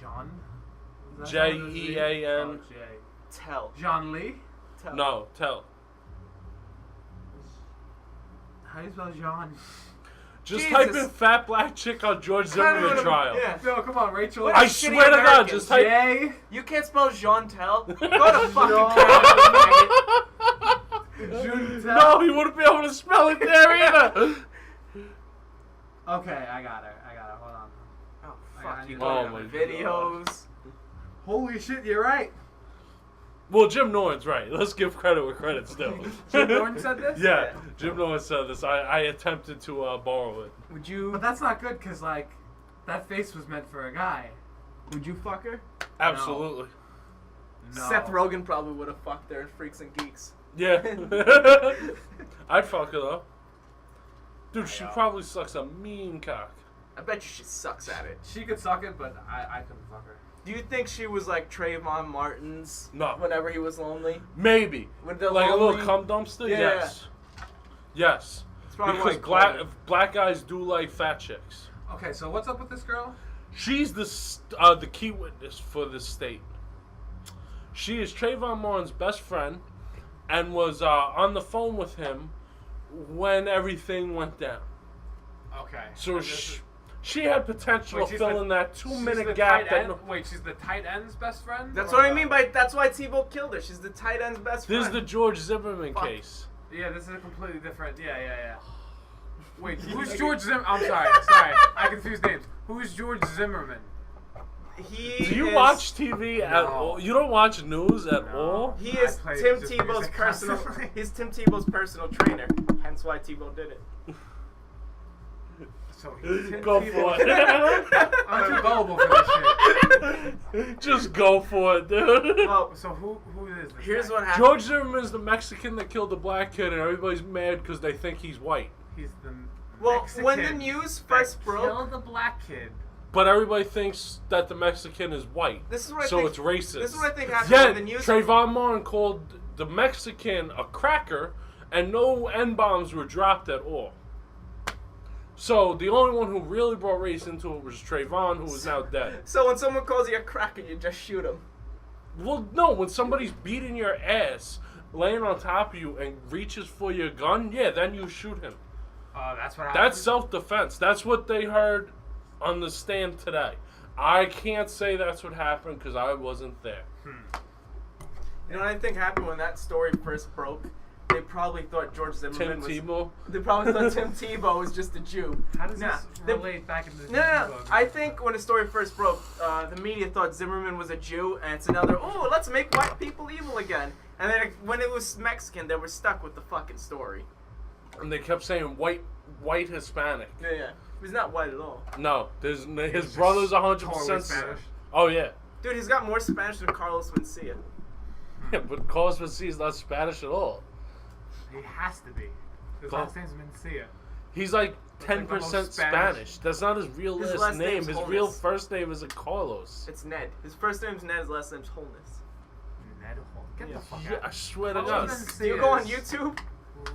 Jean. Is that Jean. how it is? Oh, J. Tell. Jean Lee. Tell. No, tell. How do you spell Jean? Just Jesus. type in fat black chick on George Zimmerman trial. Yeah. No, come on, Rachel. What I a shitty swear to God, American. just type. J. You can't spell Jean-Tel? Go to fucking Juntel. No, he wouldn't be able to spell it there either. Okay, I got her. Hold on. Oh, I fuck. You need go to- to Oh, my videos. Holy shit, you're right. Well, Jim Norton's right. Let's give credit where credit's due. Jim Norton said this? Yeah, Jim Norton said this. I attempted to borrow it. Would you But that's not good because, like, that face was meant for a guy. would you fuck her? Absolutely. No. Seth Rogen probably would have fucked her in Freaks and Geeks. Yeah. I'd fuck her though. Dude, she probably sucks a mean cock. I bet you she sucks at it. She could suck it, but I couldn't fuck her. Do you think she was like Trayvon Martin's No. whenever he was lonely? Maybe. With the Like a lonely- little cum dumpster? Yeah. Yes. Yes. It's probably Because what I called black guys do like fat chicks. Okay, so what's up with this girl? She's the key witness for this state. She is Trayvon Martin's best friend and was on the phone with him when everything went down. Okay. So And this she had potential Wait, of she's filling the- that she's 2-minute the gap. tight That end? Wait, she's the tight end's best friend? That's Or what I the- mean by that's why Tebow killed her. She's the tight end's best friend. This is the George Zimmerman Fuck. case. Yeah, this is a completely different. Yeah. Wait, who's George Zimmerman? I'm sorry. I confused names. Who's George Zimmerman? He Do you is, watch TV at No. all? You don't watch news at No. all? He is I play Tim just Tebow's music personal. constantly. He's Tim Tebow's personal trainer. Hence why Tebow did it. So he's Tim Go Tebow. for it. I'm too gullible for this shit. Just go for it, dude. Well, So who is this? here's guy? what happened. George Zimmerman's the Mexican that killed the black kid, and everybody's mad because they think he's white. He's the Well, Mexican when the news first that broke, killed the black kid. But everybody thinks that the Mexican is white. This is what I so think- it's racist. this is what I think happened Yeah, when the news- Trayvon Martin called the Mexican a cracker, and no N-bombs were dropped at all. So the only one who really brought race into it was Trayvon, who is now dead. so when someone calls you a cracker, you just shoot him. Well, no, when somebody's beating your ass, laying on top of you, and reaches for your gun, yeah, then you shoot him. That's what happened. That's self-defense. That's what they heard on the stand today. I can't say that's what happened because I wasn't there. You know what I think happened when that story first broke? They probably thought George Zimmerman Tim was. Tebow. They probably thought Tim Tebow was just a Jew. How does Nah, this they- relate back into the No. I think when the story first broke, the media thought Zimmerman was a Jew, and it's another, oh, let's make white people evil again. And then when it was Mexican, they were stuck with the fucking story. And they kept saying white Hispanic. Yeah. He's not white at all. No, his brother's 100% totally Spanish. Oh yeah. Dude, he's got more Spanish than Carlos Mencia. Yeah, but Carlos Mencia is not Spanish at all. He has to be. His Well- last name's Mencia. He's like like the 10% most Spanish. Spanish. That's not his real His last last name. name's His Holness. real first name is Carlos. It's Ned. His first name's Ned, his last name's Holness. Ned Hol- Get the fuck Yeah, out. I swear to Carlos God. Mencia. Do you go on YouTube?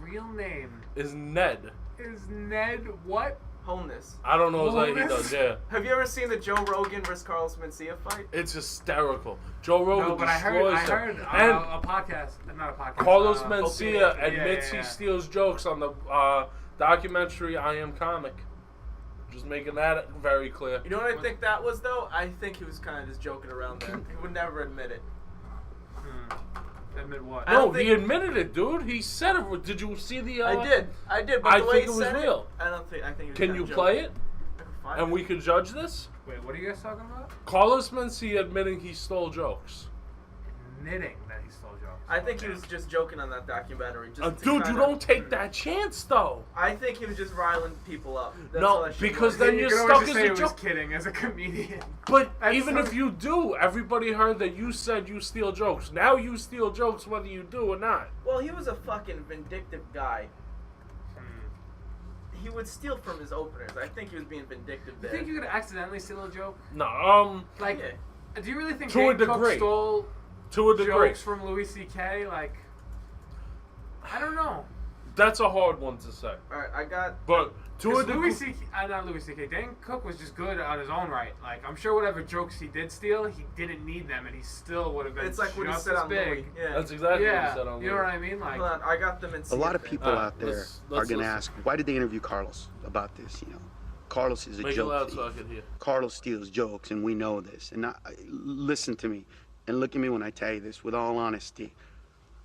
Real name Is Ned. is Ned what? Holness. I don't know what he Holness? does, yeah. Have you ever seen the Joe Rogan versus Carlos Mencia fight? It's hysterical. Joe Rogan No, but I destroys heard him. a podcast, not a podcast. Carlos uh, Mencia Opie. admits Yeah. he steals jokes on the documentary I Am Comic. Just Just making that very clear. You know what I think that was, though? I think he was kind of just joking around there. He would never admit it. Admit what? No, he admitted it, dude. He said it. Did you see the? I did, but I the way think he it was said real. I don't think. I think. He was Can kinda you joking. play it? I can find And it. we can judge this? Wait, what are you guys talking about? Carlos Mencia admitting he stole jokes. Admitting that he stole jokes. I think he was just joking on that documentary. Just to Dude, you kinda- don't take that chance, though. I think he was just riling people up. That's all No, that shit because was. then You you're can stuck always as just say a it was joke. kidding as a comedian. But That's even so- if you do, everybody heard that you said you steal jokes. Now you steal jokes whether you do or not. Well, he was a fucking vindictive guy. He would steal from his openers. I think he was being vindictive You there. think you could accidentally steal a joke? No, Like, Yeah. do you really think To a Dane Cook degree. stole to a degree. jokes from Louis C.K.? Like, I don't know. That's a hard one to say. Alright, I got... But to a Because degree. Louis C.K. Not Louis C.K. Dane Cook was just good on his own right. Like, I'm sure whatever jokes he did steal, he didn't need them, and he still would have been It's like what he just said as on big. Louis. Yeah. That's exactly what Yeah, he said on you know what I mean? Like, Hold on, I got them in A lot of CFA. people out there let's are going to listen. ask, why did they interview Carlos about this? You know, Carlos is a Make it joke loud thief. so I can hear. Carlos steals jokes, and we know this. And listen to me, and look at me when I tell you this with all honesty.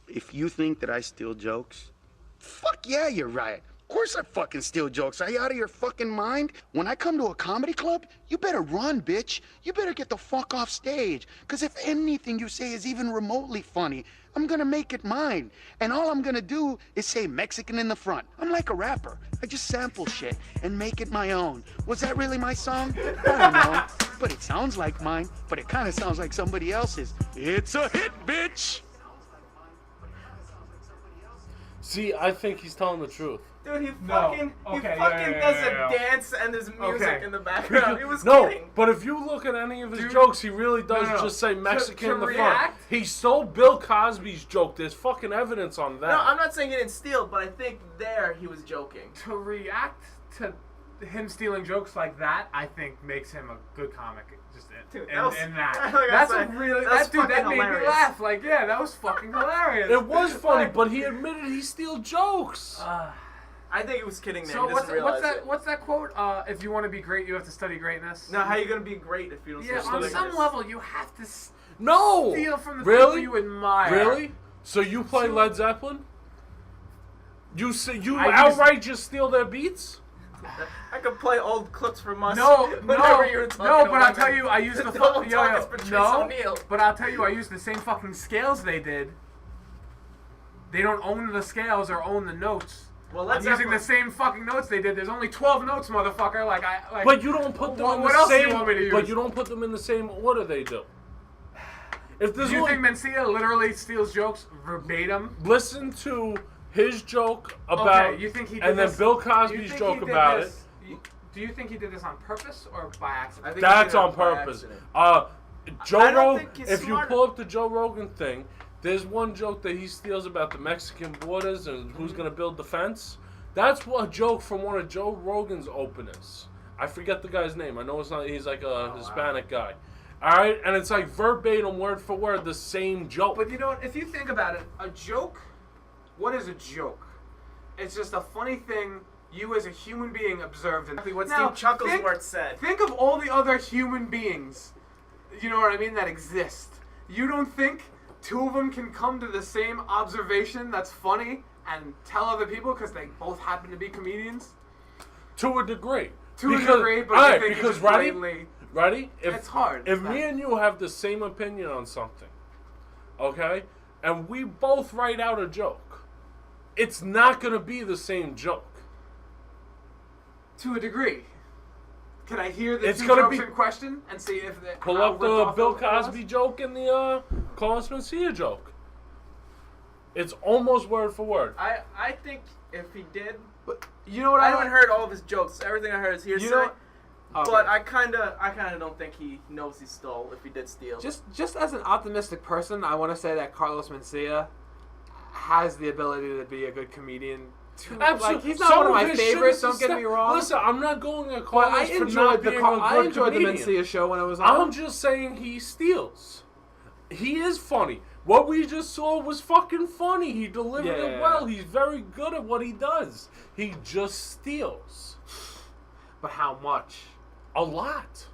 If you think that I steal jokes, fuck yeah, you're right. Of course I fucking steal jokes. Are you out of your fucking mind? When I come to a comedy club, you better run, bitch. You better get the fuck off stage. Because if anything you say is even remotely funny, I'm gonna make it mine. And all I'm gonna do is say Mexican in the front. I'm like a rapper. I just sample shit and make it my own. Was that really my song? I don't know. But it sounds like mine. But it kind of sounds like somebody else's. It's a hit, bitch. See, I think he's telling the truth. Dude, he No. fucking, Okay, he fucking yeah, does yeah. a dance and there's music Okay. in the background. He was No, kidding. but if you look at any of his Dude, jokes, he really does no. just say Mexican To in the front. react? He stole Bill Cosby's joke. There's fucking evidence on that. No, I'm not saying he didn't steal, but I think there he was joking. to react to him stealing jokes like that, I think makes him a good comic. Just Dude, in that was- that. like I That's said, a really that's that dude that fucking made hilarious. me laugh. Like, yeah, that was fucking hilarious. It was funny, Like, but he admitted he steals jokes. I think he was kidding there. so he what's doesn't realize it. what's that quote? If you want to be great, you have to study greatness. Now, how you gonna be great if you don't Yeah, study on some this? level, you have to No! steal from the Really? people you admire. Really? So you play So- Led Zeppelin? You I outright just steal their beats? I could play old clips from us. No, whenever you were talking no, to but I'll women. tell you, I used the Don't fucking talk as Patrice no, O'Neal. but I'll tell you, I used the same fucking scales they did. They don't own the scales or own the notes. Well, I'm let's using the same fucking notes they did. There's only 12 notes, motherfucker. Like But you don't put them What- in what the else do you same. want me to use? But you don't put them in the same order they do. If Do there's you only, think Mencia literally steals jokes verbatim? listen to his joke about, Okay, you think he did and then this, Bill you Cosby's think joke he did about this- Do you think he did this on purpose or by I accident? think he That's did it on by purpose. accident. Joe I don't Rogan. think he's If you smart. pull up the Joe Rogan thing, there's one joke that he steals about the Mexican borders and who's gonna build the fence. That's a joke from one of Joe Rogan's openers. I forget the guy's name. I know it's not. He's like a Hispanic guy. All right, and it's like verbatim, word for word, the same joke. But you know what? If you think about it, a joke, what is a joke? It's just a funny thing you as a human being observed. Exactly what Now, Steve think- Chucklesworth said. Think of all the other human beings, you know what I mean, that exist. You don't think two of them can come to the same observation that's funny and tell other people because they both happen to be comedians? To a degree. To a Because- degree, but all I right, think because it's ready? blatantly... Ready? It's hard. If It's me not- and you have the same opinion on something, okay, and we both write out a joke, it's not gonna be the same joke. To a degree. Can I hear the It's two gonna jokes be- in question and see if they Pull how up ripped the off Bill those was? Cosby joke and the Carlos Mencia joke. It's almost word for word. I think if he did, But you know what I haven't heard all of his jokes. Everything I heard is hearsay. You know, okay. But I kinda don't think he knows he stole if he did steal. Just as an optimistic person, I want to say that Carlos Mencia has the ability to be a good comedian. Like, he's not Some one of of my his favorites. shit Don't is get me wrong. Listen, I'm not going at but Carlos I for not enjoyed being a good the comedian. Mencia show when it was on. I'm just saying he steals. He is funny. What we just saw was fucking funny. He delivered it Yeah. well. He's very good at what he does. He just steals. But how much? A lot.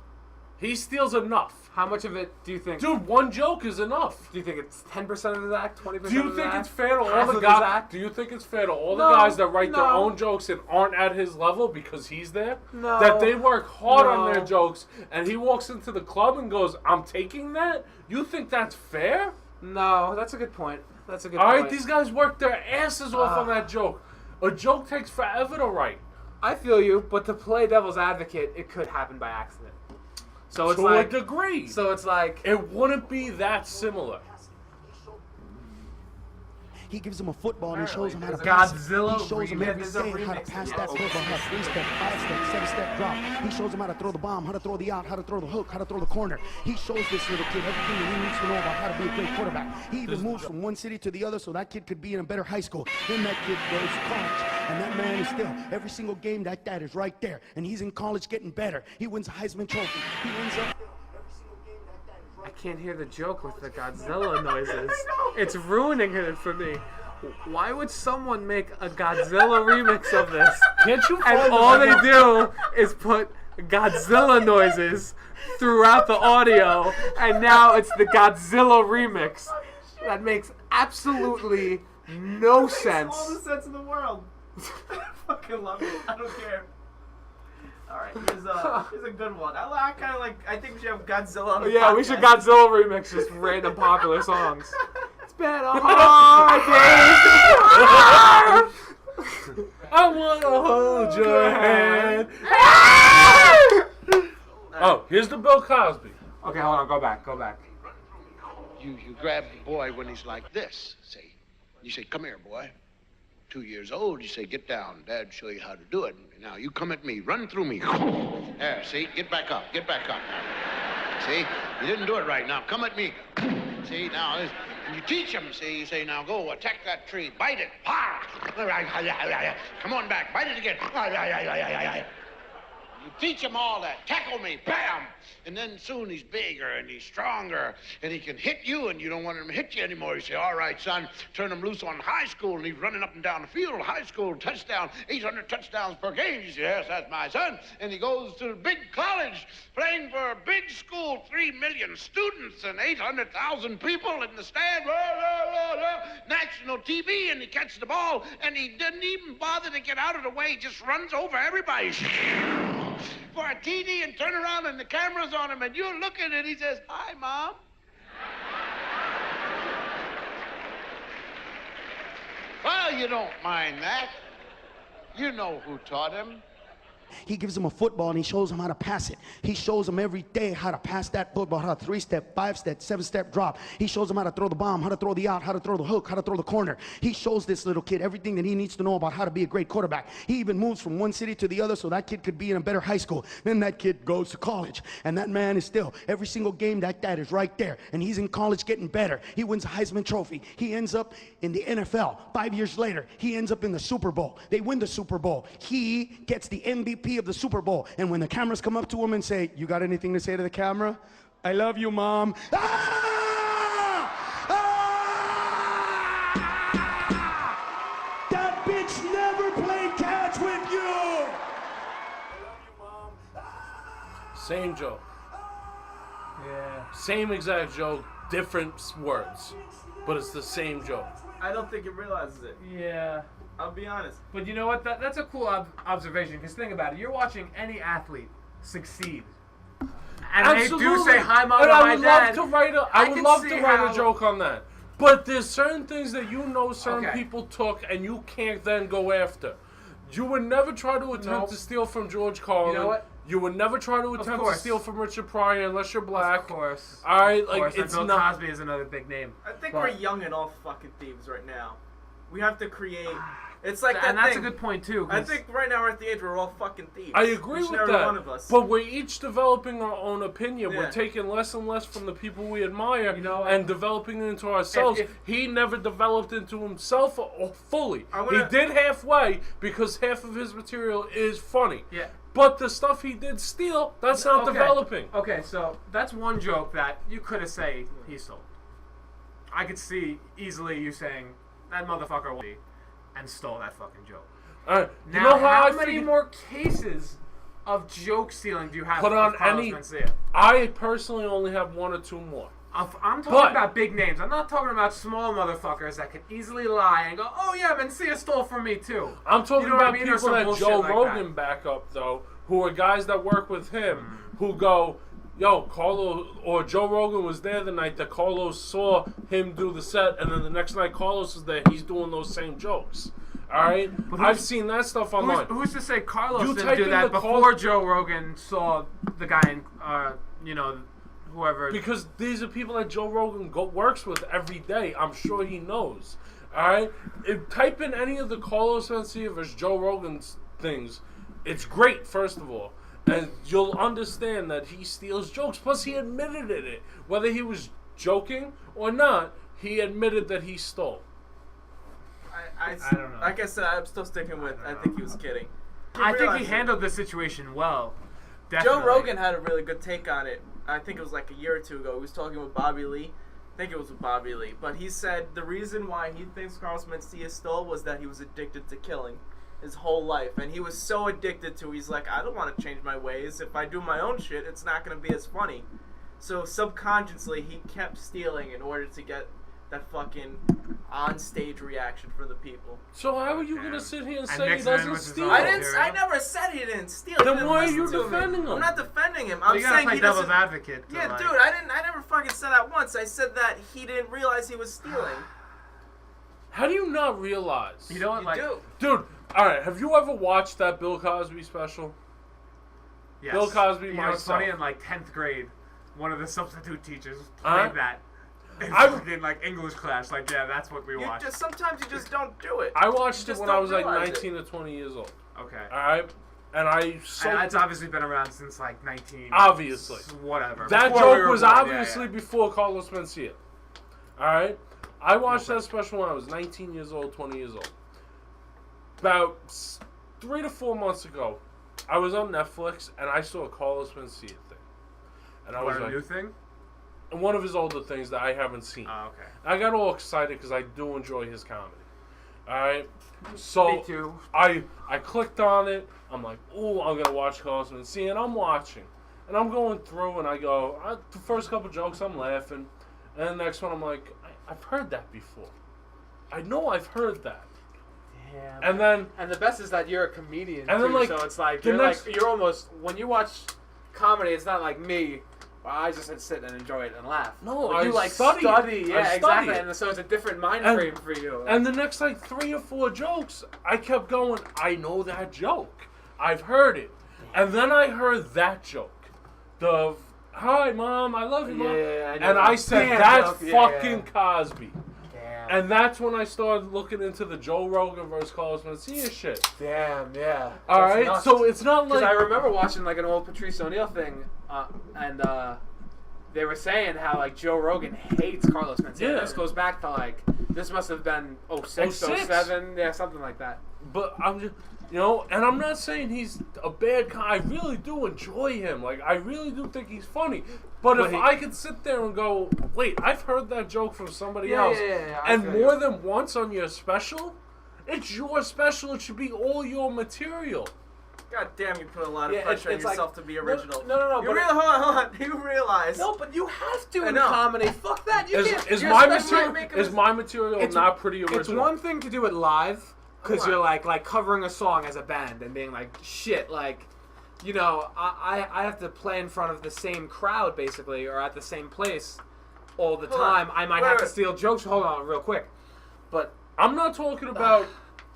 He steals enough. How much of it do you think? Dude, one joke is enough. Do you think it's 10% of his act, 20% of his act? Do you think it's fair to all Half the of his guys? act? Do you think it's fair to all No, the guys that write their no. own jokes and aren't at his level because he's there? No. That they work hard on No. their jokes and he walks into the club and goes, "I'm taking that." You think that's fair? No, that's a good point. That's a good All point. right, these guys work their asses off on that joke. A joke takes forever to write. I feel you, but to play devil's advocate, it could happen by accident. So it's To like a degree. So it's like It wouldn't be that similar. He gives him a football and he shows him how to There's a pass it. Godzilla He shows him remix. every There's a day how to remix pass to that the football, how 3-step, 5-step, 7-step drop. He shows him how to throw the bomb, how to throw the out, how to throw the hook, how to throw the corner. He shows this little kid everything that he needs to know about how to be a great quarterback. He even moves from one city to the other so that kid could be in a better high school. Then that kid goes to college. And that man is still, every single game that dad is right there. And he's in college getting better. He wins a Heisman Trophy. He ends up... I can't hear the joke with the Godzilla noises. It's ruining it for me. Why would someone make a Godzilla remix of this? Can't you And find all they do is put Godzilla noises throughout the audio, and now it's the Godzilla remix. That makes absolutely no sense. All the sense in the world. I fucking love it. I don't care. Alright, here's a good one. I kind of like, I think we should have Godzilla on the Yeah, podcast. we should Godzilla remix just random popular songs. It's been a hard day. I want to hold your hand. Oh, here's the Bill Cosby. Okay, hold on, go back. You grab the boy when he's like this, see? You say, "Come here, boy." 2 years old, you say, "Get down. Dad show you how to do it. Now you come at me, run through me." There, see? Get back up. See? You didn't do it right. Now come at me. See? Now, and you teach him, see? You say, "Now go attack that tree. Bite it. Ha! Come on back. Bite it again. You teach him all that. Tackle me. Bam! And then soon he's bigger and he's stronger and he can hit you and you don't want him to hit you anymore. You say, "All right, son, turn him loose on high school." And he's running up and down the field. High school, touchdown, 800 touchdowns per game. You say, "Yes, that's my son." And he goes to the big college playing for a big school, 3 million students and 800,000 people in the stand. National TV, and he catches the ball and he didn't even bother to get out of the way. He just runs over everybody. For a TD and turn around and the camera's on him and you're looking and he says, "Hi, Mom." Well, you don't mind that. You know who taught him. He gives him a football and he shows him how to pass it. He shows him every day how to pass that football, how to 3-step, 5-step, 7-step drop. He shows him how to throw the bomb, how to throw the out, how to throw the hook, how to throw the corner. He shows this little kid everything that he needs to know about how to be a great quarterback. He even moves from one city to the other so that kid could be in a better high school. Then that kid goes to college. And that man is still, every single game that dad is right there. And he's in college getting better. He wins a Heisman Trophy. He ends up in the NFL. 5 years later, he ends up in the Super Bowl. They win the Super Bowl. He gets the MVP of the Super Bowl. And when the cameras come up to him and say, "You got anything to say to the camera?" "I love you, Mom." Ah! Ah! That bitch never played catch with you. Same joke. Yeah. Same exact joke, different words. But it's the same joke. I don't think it realizes it. Yeah. I'll be honest. But you know what? That's a cool observation. Because think about it. You're watching any athlete succeed. And they do say, "Hi, Mom," and or I "Hi, would Dad." love to write I would can love see to write how- a joke on that. But there's certain things that you know certain Okay. people took and you can't then go after. You would never try to attempt Nope. to steal from George Carlin. You know what? You would never try to attempt to course. steal from Richard Pryor unless you're black. Of course. All right, Of like course. And it's Bill not. Cosby is another big name. I think But- we're young and all fucking thieves right now. We have to create. It's like that And that's thing. a good point, too. I 'cause think right now we're at the age where we're all fucking thieves. I agree Each and with every that. one of us. But we're each developing our own opinion. Yeah. We're taking less and less from the people we admire You know, and developing it into ourselves. if- He never developed into himself fully. I wanna- He did halfway because half of his material is funny. Yeah. But the stuff he did steal, that's not Okay. developing. Okay, so that's one joke that you could have said he stole. I could see easily you saying, "That motherfucker won," and stole that fucking joke. All right. Now, You know how I many figured- more cases of joke stealing do you have Put of on Carlos any. Mencia? I personally only have 1 or 2 more. I'm talking But- about big names. I'm not talking about small motherfuckers that can easily lie and go, "Oh yeah, Mencia stole from me too." I'm talking You know what I about mean? Or people some that bullshit Joe like Rogan that. back up though, who are guys that work with him, who go, "Yo, Carlos," or Joe Rogan was there the night that Carlos saw him do the set, and then the next night Carlos is there, he's doing those same jokes. All right, I've seen that stuff online. Who's to say Carlos You didn't type do in that the before Joe Rogan saw the guy in, whoever? Because these are people that Joe Rogan works with every day. I'm sure he knows. All right, type in any of the Carlos Mencia versus Joe Rogan's things. It's great, first of all, and you'll understand that he steals jokes. Plus, he admitted it. Whether he was joking or not, he admitted that he stole. I don't know. Like I said, I'm still sticking with. I think he was kidding. I think he realized it. handled the situation well. Joe Definitely. Rogan had a really good take on it. I think it was like a year or two ago. He was talking with Bobby Lee. I think it was with Bobby Lee. But he said the reason why he thinks Carlos Mencia stole was that he was addicted to killing his whole life. And he was so addicted to, he's like, I don't want to change my ways. If I do my own shit, it's not going to be as funny. So subconsciously, he kept stealing in order to get that fucking on-stage reaction from the people. So how are you gonna sit here and say he Nixon doesn't was his steal? own I never said he didn't steal. He Then didn't why are listen you to me. defending him? I'm not defending him. Well, I'm you gotta saying play he devil's doesn't. advocate. Yeah, like, dude, I never fucking said that once. I said that he didn't realize he was stealing. How do you not realize? You know what? You Like, do. Dude, all right. Have you ever watched that Bill Cosby special? yes. Bill Cosby, You know, it's myself. funny. In like 10th grade, one of the substitute teachers Huh? played that. In I- fucking like English class. Like, yeah, that's what we You watched. just sometimes you just don't do it. I watched You it just when I don't was like realize 19 to 20 years old. Okay. All right, and I And it's obviously been around since like 19. Obviously. Whatever. that Before we joke were was born, yeah, obviously yeah. before Carlos Mencia. All right, I watched that special when I was 19 years old, 20 years old. About 3 to 4 months ago, I was on Netflix and I saw a Carlos Mencia thing, and I was What, a like, new thing? one of his older things that I haven't seen. Oh, okay. I got all excited because I do enjoy his comedy. All right, so Me too. I clicked on it. I'm like, oh, I'm gonna watch Carlos Mencia, and I'm watching, and I'm going through, and I go, the first couple jokes, I'm laughing, and the next one, I'm like, I've heard that before. I know I've heard that. Yeah. And then, And the best is that you're a comedian And then, too, like, so it's like the you're next- like you're almost when you watch comedy, it's not like me. Where I just sit and enjoy it and laugh. No, But I you like study it. yeah, I study exactly. it. And so it's a different mind And- frame for you. and the next like 3 or 4 jokes, I kept going, I know that joke. I've heard it. And then I heard that joke. The, hi, Mom, I love you, Mom. Yeah, I know and that. I said, Damn that's joke. Yeah, fucking Cosby. Damn. And that's when I started looking into the Joe Rogan versus Carlos Mencia shit. Damn, yeah. All That's right, nuts. so it's not Because like I remember watching like an old Patrice O'Neal thing, and they were saying how like Joe Rogan hates Carlos Mencia. Yeah. This goes back to like this must have been 06, 06? 07, yeah, something like that. but I'm just, you know, and I'm not saying he's a bad guy. I really do enjoy him. Like, I really do think he's funny. But if I could sit there and go, wait, I've heard that joke from somebody else, I and feel more you. than once on your special, it's your special. It should be all your material. God damn, you put a lot of Yeah, pressure on it's like- yourself to be original. No, You but hold on. You realize. no, but you have to I in know. comedy. Fuck that. You can't. Is you're my especially material making is a- my material It's- not pretty original? It's one thing to do it live because Right. you're like covering a song as a band and being like shit like, you know, I have to play in front of the same crowd basically or at the same place all the Hold on. time. I might Wait, have to wait. steal jokes. Hold on, real quick, but I'm not talking about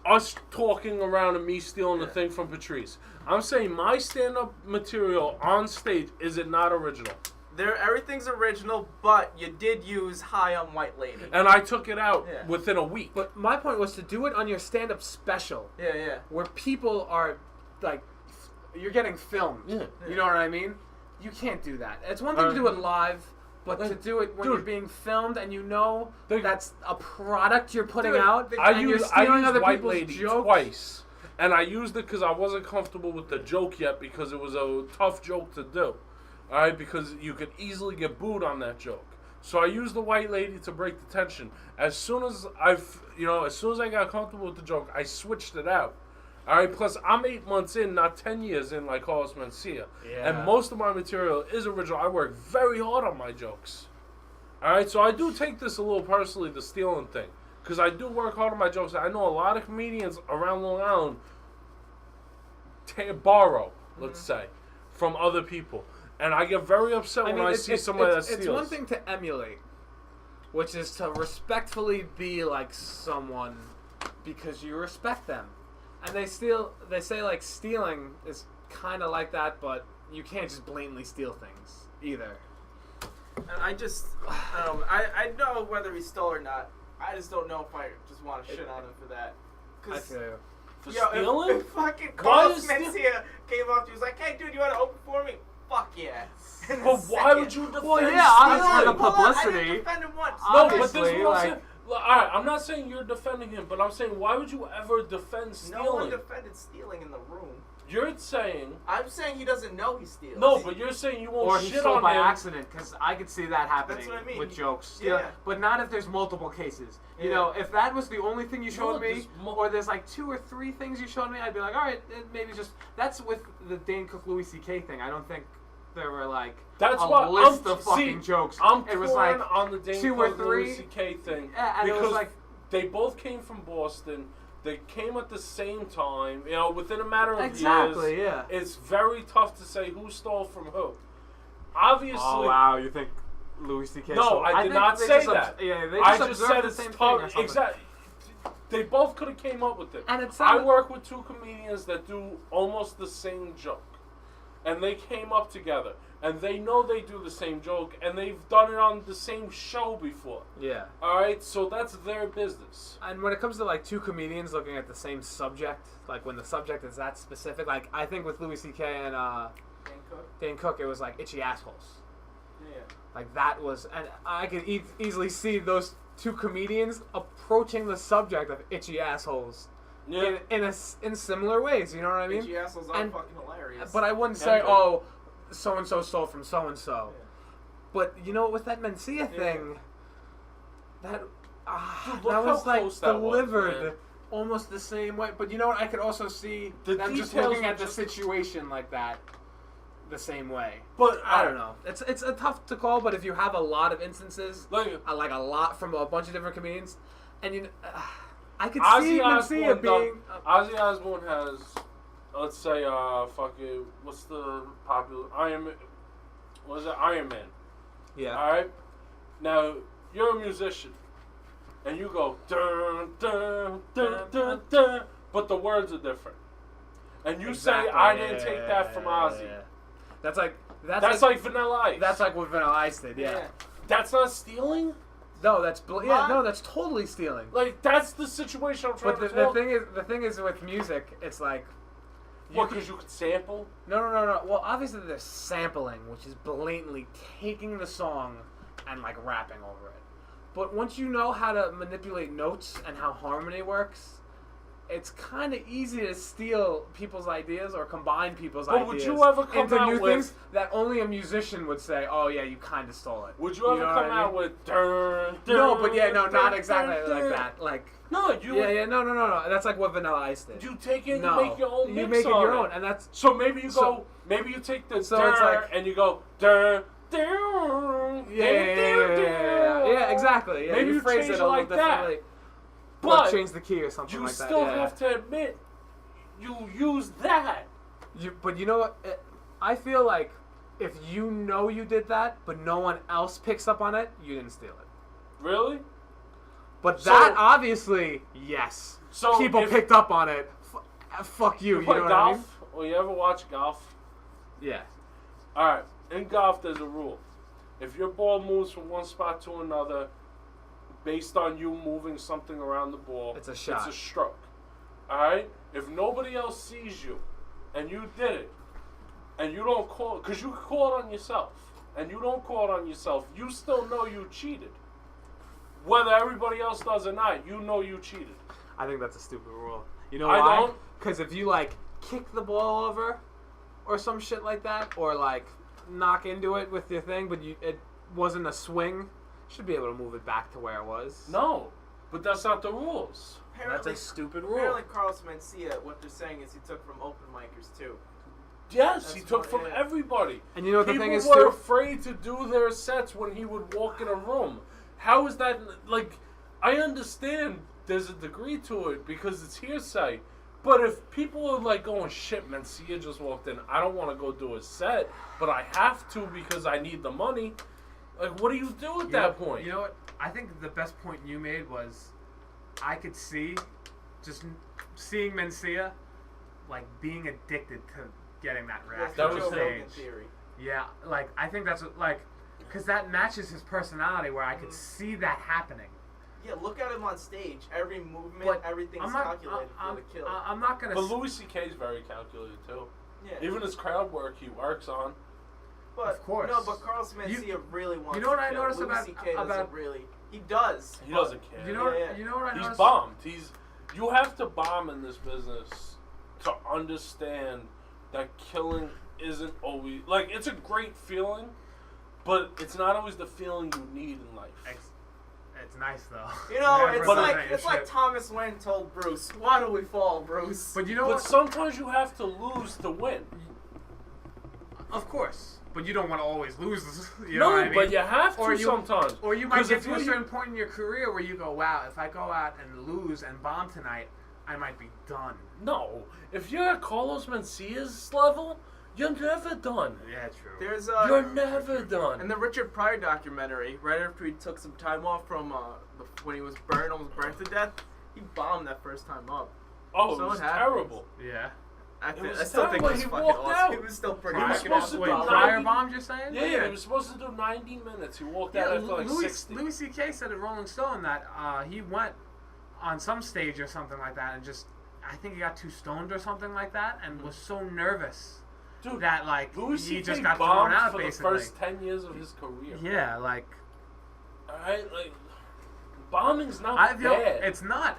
us talking around and me stealing the thing from Patrice. I'm saying my stand-up material on stage, is it not original? Everything's original, but you did use High on White Lady. And I took it out Yeah. within a week. but my point was to do it on your stand-up special Yeah. where people are like you're getting filmed. Yeah. You know what I mean? You can't do that. It's one thing to do it live. But to do it when Dude. you're being filmed and you know The- that's a product you're putting Dude, out, the- I and you're used stealing other White people's Lady jokes. twice. And I used it because I wasn't comfortable with the joke yet because it was a tough joke to do. Alright, because you could easily get booed on that joke. So I used the White Lady to break the tension. As soon as I got comfortable with the joke, I switched it out. All right, plus I'm 8 months in, not 10 years in like Carlos Mencia. Yeah. And most of my material is original. I work very hard on my jokes. All right, so I do take this a little personally, the stealing thing. Because I do work hard on my jokes. I know a lot of comedians around Long Island borrow, let's say, from other people. And I get very upset when I see somebody that steals. It's one thing to emulate, which is to respectfully be like someone because you respect them. And they say like stealing is kind of like that, but you can't just blatantly steal things either. And I know whether he stole or not. I just don't know if I just want to shit on him for that. I feel you. For stealing? If fucking Carlos Mencia came up to you, was like, "Hey, dude, you want to open for me?" Fuck yeah. But why would you defend Well, yeah, stealing? honestly, the I publicity. didn't defend him once. No, but this is Obviously, what I'm like- saying. Look, all right, I'm not saying you're defending him, but I'm saying why would you ever defend stealing? No one defended stealing in the room. You're saying... I'm saying he doesn't know he steals. No, but you're saying you won't Or he shit stole on by him. accident, because I could see that happening That's what I mean. with jokes. Yeah. But not if there's multiple cases. You Yeah. know, if that was the only thing you showed No, me, there's or there's like 2 or 3 things you showed me, I'd be like, all right, maybe just... That's with the Dane Cook Louis C.K. thing. I don't think there were like That's a what list I'm, of fucking see, jokes. I'm it was torn like on the Dane 2 or Cook 3. Louis C.K. thing Yeah, and because it was like... they both came from Boston. They came at the same time. You know, within a matter of Exactly, years. yeah. It's very tough to say who stole from who. Obviously. Oh, wow, you think Louis C.K. No, stole? I did think not they say just that. yeah, they I just just observed said the it's same thing tough. or something. Exactly. They both could have came up with it. And it I sounded- work with 2 comedians that do almost the same joke. And they came up together. And they know they do the same joke. And they've done it on the same show before. Yeah. Alright? So that's their business. And when it comes to like 2 comedians looking at the same subject, like when the subject is that specific, like I think with Louis C.K. and Dane Cook, it was like itchy assholes. Yeah. Like that was, and I could easily see those 2 comedians approaching the subject of itchy assholes Yeah. in similar ways. You know what I mean? Itchy assholes are And- fucking hilarious. But I wouldn't say, Okay. oh, so and so stole from so and so. Yeah. But you know, with that Mencia thing, that Dude, that look was how like close that was, delivered man. almost the same way. But you know what? I could also see The them just details looking were at the just- situation like that the same way. But I don't know. It's a tough to call. But if you have a lot of instances, Like, like a lot from a bunch of different comedians, and you, I could Ozzy see Mencia Osbourne, being. Ozzy Osbourne has, let's say, fucking, what's the popular Iron Man? What is it? Iron Man. Yeah. All right. Now you're a musician, and you go dun dun dun dun dun, but the words are different, and you Exactly. say I didn't Yeah, take yeah, that from yeah, Ozzy. yeah. That's like Vanilla Ice. That's like what Vanilla Ice did. Yeah. That's not stealing. No, that's that's totally stealing. Like that's the situation I'm trying But to the talk. thing is with music, it's like What? Because you could sample. no. Well, obviously there's sampling, which is blatantly taking the song and like rapping over it. But once you know how to manipulate notes and how harmony works, it's kind of easy to steal people's ideas or combine people's But ideas would you ever come into out new with- things that only a musician would say, "Oh yeah, you kind of stole it." Would you ever know come what I out mean? with dun, dun, No, but yeah, no, dun, not dun, exactly dun, like dun? that. Like No, you. yeah, no. That's like what Vanilla Ice did. You take it and No, you make your own mix you make it on your own, and that's So maybe you So- go. Maybe you take the so dun, it's like- and you go dun, dun, yeah, exactly. Yeah, Maybe you phrase change it a little like that. differently. But Or change the key or something you like that. still yeah. have to admit you use that. But you know what? I feel like if you know you did that, but no one else picks up on it, you didn't steal it. Really? But So- that obviously, yes. So people if- picked up on it. Fuck you. You You play know what golf? I mean? Or you ever watch golf? Yeah. All right. In golf, there's a rule. If your ball moves from one spot to another, based on you moving something around the ball, It's a shot. It's a stroke. All right. If nobody else sees you, and you did it, and you don't call, because you call it on yourself, and you don't call it on yourself, you still know you cheated. Whether everybody else does or not, you know you cheated. I think that's a stupid rule. You know I why? don't. Because if you like kick the ball over, or some shit like that, or like knock into it with your thing, but it wasn't a swing, you should be able to move it back to where it was. No. But that's not the rules. That's a stupid rule. Apparently, Carlos Mencia, what they're saying is he took from open micers too. Yes, That's he took what- from yeah. everybody. And you know what the People thing is, were too? afraid to do their sets when he would walk in a room. How is that, like, I understand there's a degree to it because it's hearsay. But if people are like, oh shit, Mencia just walked in, I don't want to go do a set, but I have to because I need the money. Like, what do you do at that point? You know what? I think the best point you made was I could see, just seeing Mencia, like, being addicted to getting that reaction That on was Joe stage. Rogan theory. Yeah, like, I think that's, like, because that matches his personality where I could see that happening. Yeah, look at him on stage. Every movement, But everything's I'm not, calculated I'm, for the kill. I'm not going But to... Louis C.K. is very calculated too. yeah. Even his crowd work he works on. But, Of course. No, but Carlos Mencia really wants you know what to I kill. noticed Louis about- C.K. about- doesn't really. He does. He but- doesn't care. You know what, Yeah. you know what I He's noticed? bombed. You have to bomb in this business to understand that killing isn't always like it's a great feeling, but it's not always the feeling you need in life. It's nice, though. You know, Yeah, it's but- it's like Thomas Wayne told Bruce, "Why do we fall, Bruce?" But you know But what? sometimes you have to lose to win. Of course. But you don't want to always lose. You No, know what I mean? but you have to Or you- sometimes. Or you might 'Cause get if to a you- certain point in your career where you go, wow, if I go out and lose and bomb tonight, I might be done. No, if you're at Carlos Mencia's level, you're never done. Yeah, true. There's You're never done. in the Richard Pryor documentary, right after he took some time off from when he was almost burned to death, he bombed that first time up. Oh, So it was it happens. terrible. Yeah. I was still think it terrible. was He fucking walked awesome. out. He was still pretty He was fucking supposed to awesome. do Wait, nine- Pryor bombed, you're saying? Yeah, he was supposed to do 90 minutes. He walked Yeah, out after like Louis 60. Louis C.K. said at Rolling Stone that he went on some stage or something like that and just, I think he got too stoned or something like that and was so nervous Dude, that, like, Louis he C.K. just got thrown bombed out, for basically. the first 10 years of his career. Yeah, like, Alright, like, bombing's not I feel bad. it's not.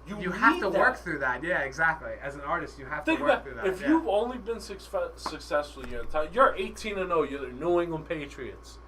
You have need to that. work through that. Yeah, exactly. As an artist, you have Think to work about through that. if yeah. you've only been successful your entire, you're 18-0. You're the New England Patriots.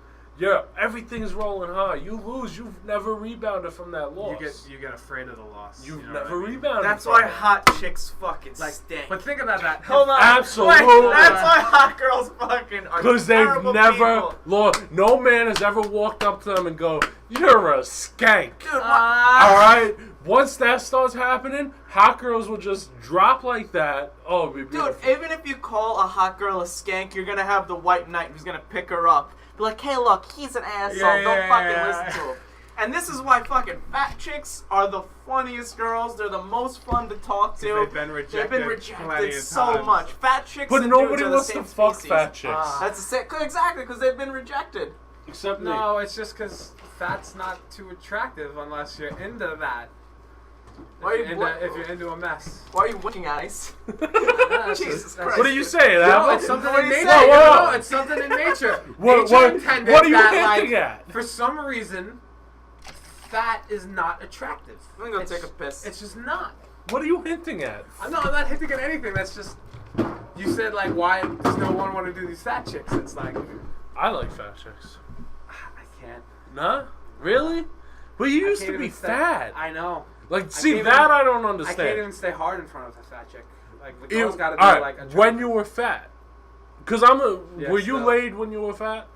Everything's rolling high. You lose, you've never rebounded from that loss. you get afraid of the loss. You've you know never what I mean? rebounded. That's from why it. hot chicks fucking Like, stink. but think about that. Hold on. Absolutely. Wait, that's why hot girls fucking are Because they've terrible never, people. lost. No man has ever walked up to them and go, "You're a skank." Dude, what? All right. Once that starts happening, hot girls will just drop like that. Oh, it'd be Dude, beautiful. even if you call a hot girl a skank, you're gonna have the white knight who's gonna pick her up. Be like, hey, look, he's an asshole. Yeah, Don't yeah, fucking yeah, listen yeah. to him. And this is why fucking fat chicks are the funniest girls. They're the most fun to talk to. They've been rejected They've been plenty rejected of so times. much. Fat chicks But and nobody dudes are wants the to same fuck species. fat chicks. That's the same. Exactly, because they've been rejected. Except me. No, it's just because fat's not too attractive unless you're into that. Why If you- you're into a mess. Why are you winking eyes? That's Jesus just- Christ. What are you saying, No, Abba? it's something What in do you nature. say? You Whoa. know, it's something in nature. What- Nature what- intended what are you that, hinting like, at? for some reason, fat is not attractive. I'm gonna go It's- take a piss. It's just not. What are you hinting at? I'm not hinting at anything. That's just. You said, like, why does no one want to do these fat chicks? It's like, I like fat chicks. I can't. Nah? Really? But you used to can't be even stay- fat. I know. Like, can't see, even- that I don't I understand. can't even stay hard in front of a fat chick. Like, the You- girl's got to be, alright, like, attractive. when you were fat. Because Yeah, were you so- laid when you were fat?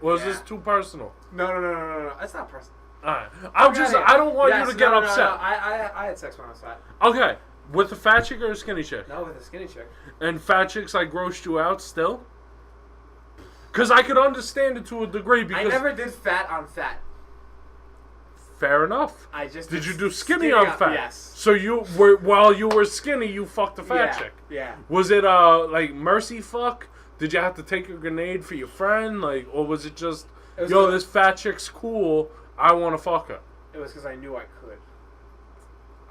Or is Yeah. this too personal? No. It's not personal. Alright. I don't want you to get upset. No. I had sex when I was fat. Okay. With a fat chick or a skinny chick? No, with a skinny chick. And fat chicks like grossed you out still? Because I could understand it to a degree because... I never did fat on fat. Fair enough. I just Did you do skinny on fat? Yes. So you were, while you were skinny, you fucked a fat Yeah, chick. yeah. Was it like mercy fuck? Did you have to take a grenade for your friend, like, or was it just, It was yo, a- this fat chick's cool, I want to fuck her? It was because I knew I could.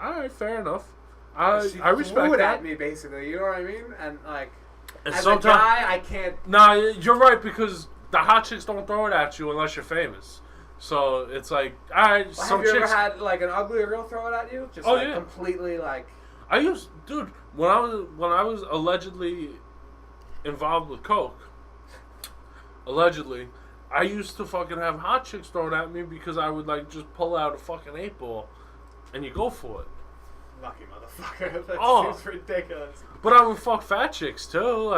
All right, fair enough. I She respect threw it that. at me, basically. You know what I mean? And, like, And as a sometimes, guy, I can't... nah, you're right because the hot chicks don't throw it at you unless you're famous. So it's like, all right, Well, some have you chicks. ever had, like, an ugly girl throw it at you? Just, Oh, like, yeah. completely, like... Dude, when I was allegedly involved with coke, allegedly, I used to fucking have hot chicks thrown at me because I would like just pull out a fucking 8-ball, and you go for it. Lucky motherfucker. That Oh. seems ridiculous. But I would fuck fat chicks too.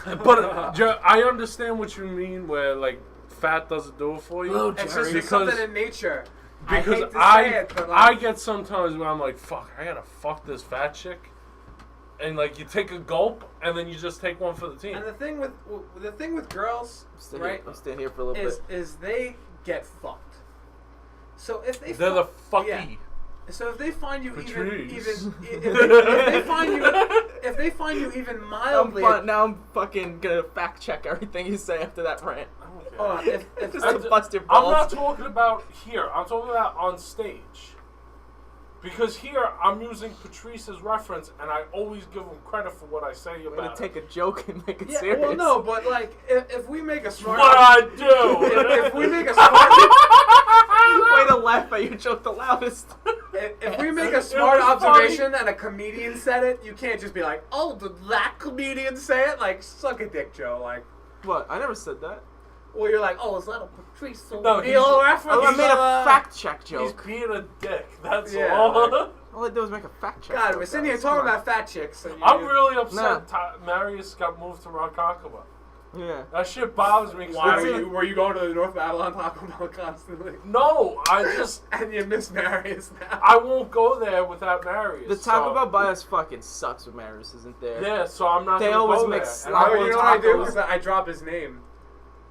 I understand what you mean, where like fat doesn't do it for you. It's just something in nature. Because I hate to say it, but like, I get sometimes where I'm like, fuck, I gotta fuck this fat chick, and like you take a gulp and then you just take one for the team. and the thing with girls, right, I'm staying here for a little bit. is they get fucked. So if they They're the fucky. So if they find you Patrice. if they find you even Now mildly, I'm fucking gonna fact check everything you say after that rant. hold on, if Just to bust your balls. I'm not talking about here. I'm talking about on stage. Because here I'm using Patrice's reference, and I always give him credit for what I say I'm about gonna it. take a joke and make it yeah, serious. well, no, but like if we make a smart, What I do. if we make a smart, Way to laugh at your joke the loudest. if we make a smart observation and a comedian said it, you can't just be like, oh, did that comedian say it? Like, suck a dick, Joe. Like, What? I never said that. well, you're like, oh, is that a Patrice No, O'Neal reference? I made a fact check He's joke. being a dick. That's Yeah, all. All I did was make a fact check. God, joke, we're sitting here guys. talking Come on. about fat chicks. And I'm really upset Nah. Marius got moved to Ronkonkoma. Yeah. That shit bothers me. 'Cause Why it's- were you going to the North Babylon Taco Bell constantly? No, I just... And you miss Marius now. I won't go there without Marius. The Taco so- Bell bias fucking sucks when Marius isn't there. Yeah, so I'm not They gonna always go make there. slap- And I Oh, want you know what I do? tacos. Because I drop his name.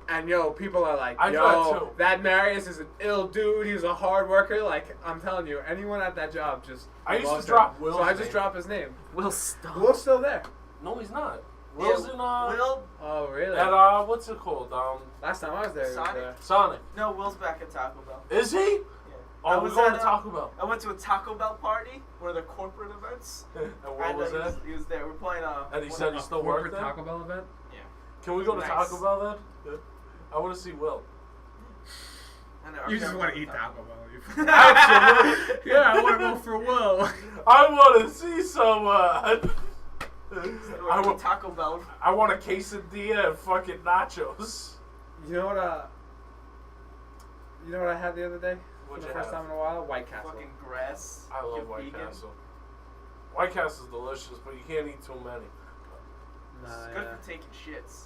And, yo, people are like, I do that yo, too. that Marius is an ill dude. He's a hard worker. Like, I'm telling you, anyone at that job just I used to loves drop him. Will's So I just name. drop his name. Will stop. Will's still there. No, he's not. Will's in, Will? Oh, really? at, what's it called? Last time I was there, he was Sonic? there. Sonic. No, Will's back at Taco Bell. Is he? Yeah. Oh, I we're was going at, to Taco Bell. I went to a Taco Bell party, one of their corporate events. And where And was he that? he was there. We're playing And he one said of he the- still worked Corporate there? Taco Bell event? Can we go to Nice. Taco Bell then? Yeah. I want to see Will. and our You just want to parents eat went Taco Bell. Absolutely. Yeah, I want to go for Will. I want to see someone. I went to Taco Bell. I want a quesadilla and fucking nachos. You know what I had the other day? What'd For you the first have? time in a while? White Castle. Fucking grass. I love You're White vegan. Castle. White Castle's delicious, but you can't eat too many. It's Nah, good yeah. for taking shits.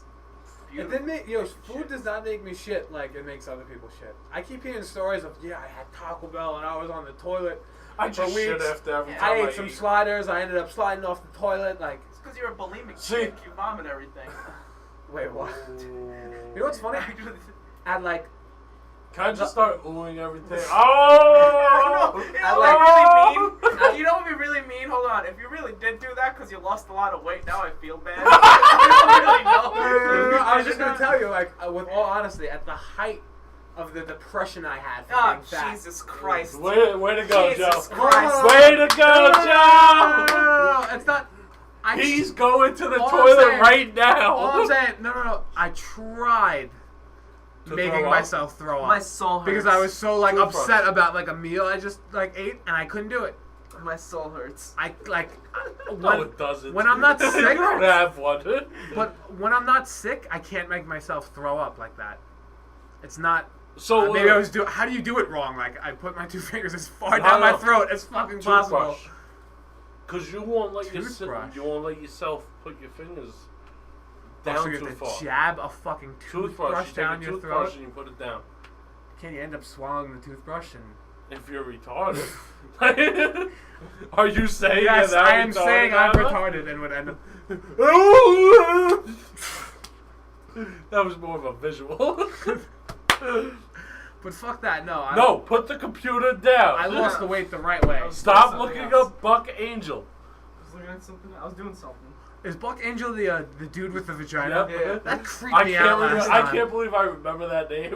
It Beautiful. didn't make, food does not make me shit like it makes other people shit. I keep hearing stories of, yeah, I had Taco Bell and I was on the toilet. I just For shit weeks. after every Yeah. time I ate some sliders. I ended up sliding off the toilet. Like, It's because you're a bulimic See- chick. You vomit everything. wait, what? You know what's funny? At like, Can I just start oohing everything? Oh! You know what would be really mean? You know what would be really mean? Hold on. If you really did do that because you lost a lot of weight, now I feel bad. I don't really know. I was just gonna tell you, like, with all honesty, at the height of the depression I had from Oh, being fat. Jesus Christ. Way to go, Jesus Joe. Christ. Way to go, Joe! No, it's not. He's going to the All I'm toilet saying- right now. All I'm saying, no. I tried To making throw up? myself throw up. My soul hurts. Because I was so like Toothbrush. upset about like a meal I just like ate and I couldn't do it. My soul hurts. I like No, when, it doesn't. when I'm not You sick, don't have one. but when I'm not sick, I can't make myself throw up like that. It's not. So Maybe I was doing. How do you do it wrong? Like I put my two fingers as far down my throat as fucking possible. Because you won't let Toothbrush. you won't let yourself put your fingers So down you too have to far. jab a fucking toothbrush You down take a your toothbrush throat. and you put it down. Can you end up swallowing the toothbrush and? If you're retarded. Are you saying Yes, that I am retarded, saying I'm Abma? retarded and would end up. That was more of a visual. But fuck that. No. No, put the computer down. I lost the weight the right way. Stop Something looking else. up Buck Angel. I was looking at something. I was doing something. Is Buck Angel the dude with the vagina? Yep. Yeah. That creeped me out last I time. can't believe I remember that name.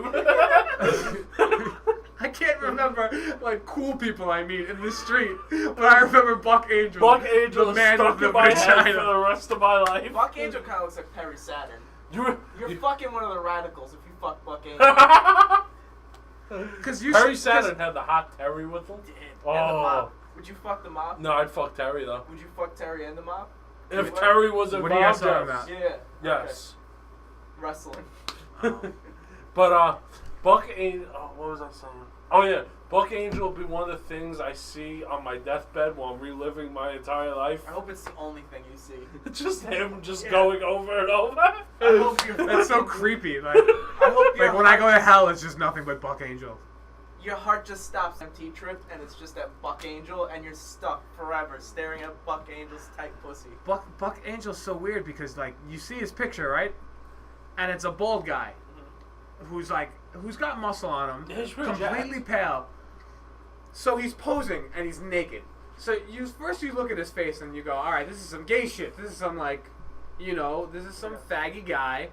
I can't remember like cool people I meet in the street, but I remember Buck Angel. Buck Angel the is man stuck with the in my head vagina. for the rest of my life. Buck Angel kind of looks like Perry Saturn. You're You're fucking one of the radicals if you fuck Buck Angel. Cause you Terry said Saturn had the hot Terry with him. And the Oh. mob. Would you fuck the mob? No, I'd fuck Terry though. Would you fuck Terry and the mob? If What? Terry was What are you guys involved, talking yes. about? Yeah. Yes. Okay. Wrestling. But Buck Angel. Oh, what was I saying? Oh yeah, Buck Angel will be one of the things I see on my deathbed while I'm reliving my entire life. I hope it's the only thing you see. Just him, going over and over. I hope you're That's so fucking- creepy. Like, I hope your like when I heart go to hell, it's just nothing but Buck Angel. Your heart just stops empty trip, and it's just that Buck Angel, and you're stuck forever staring at Buck Angel's tight pussy. Buck Angel's so weird because like you see his picture, right? And it's a bald guy who's got muscle on him, Yeah, he's pretty completely pale. So he's posing and he's naked. So you look at his face and you go, all right, this is some gay shit. This is some this is some faggy guy,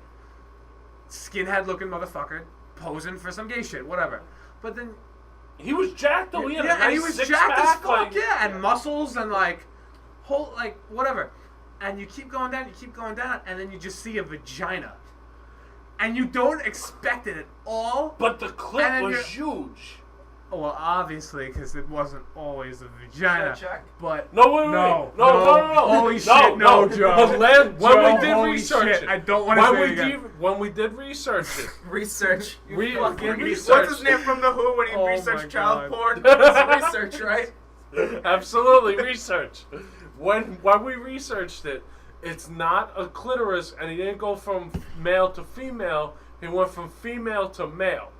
skinhead looking motherfucker posing for some gay shit, whatever. But then He was jacked though. He had a and he nice was six jacked as pack, fuck, like, yeah, and muscles and whatever. And you keep going down, and then you just see a vagina. And you don't expect it at all. But the clip And then was huge. Well, obviously, because it wasn't always a vagina. Should I check? But No, wait. no. No, Holy shit, no, Joe. When Joe, we did holy research shit, it, I don't want to say it again. when we did research it, Research. We fucking researched What's his it. name from The Who when he Oh researched my child God. porn? It's research, right? absolutely research. When we researched it, it's not a clitoris, and he didn't go from male to female. He went from female to male.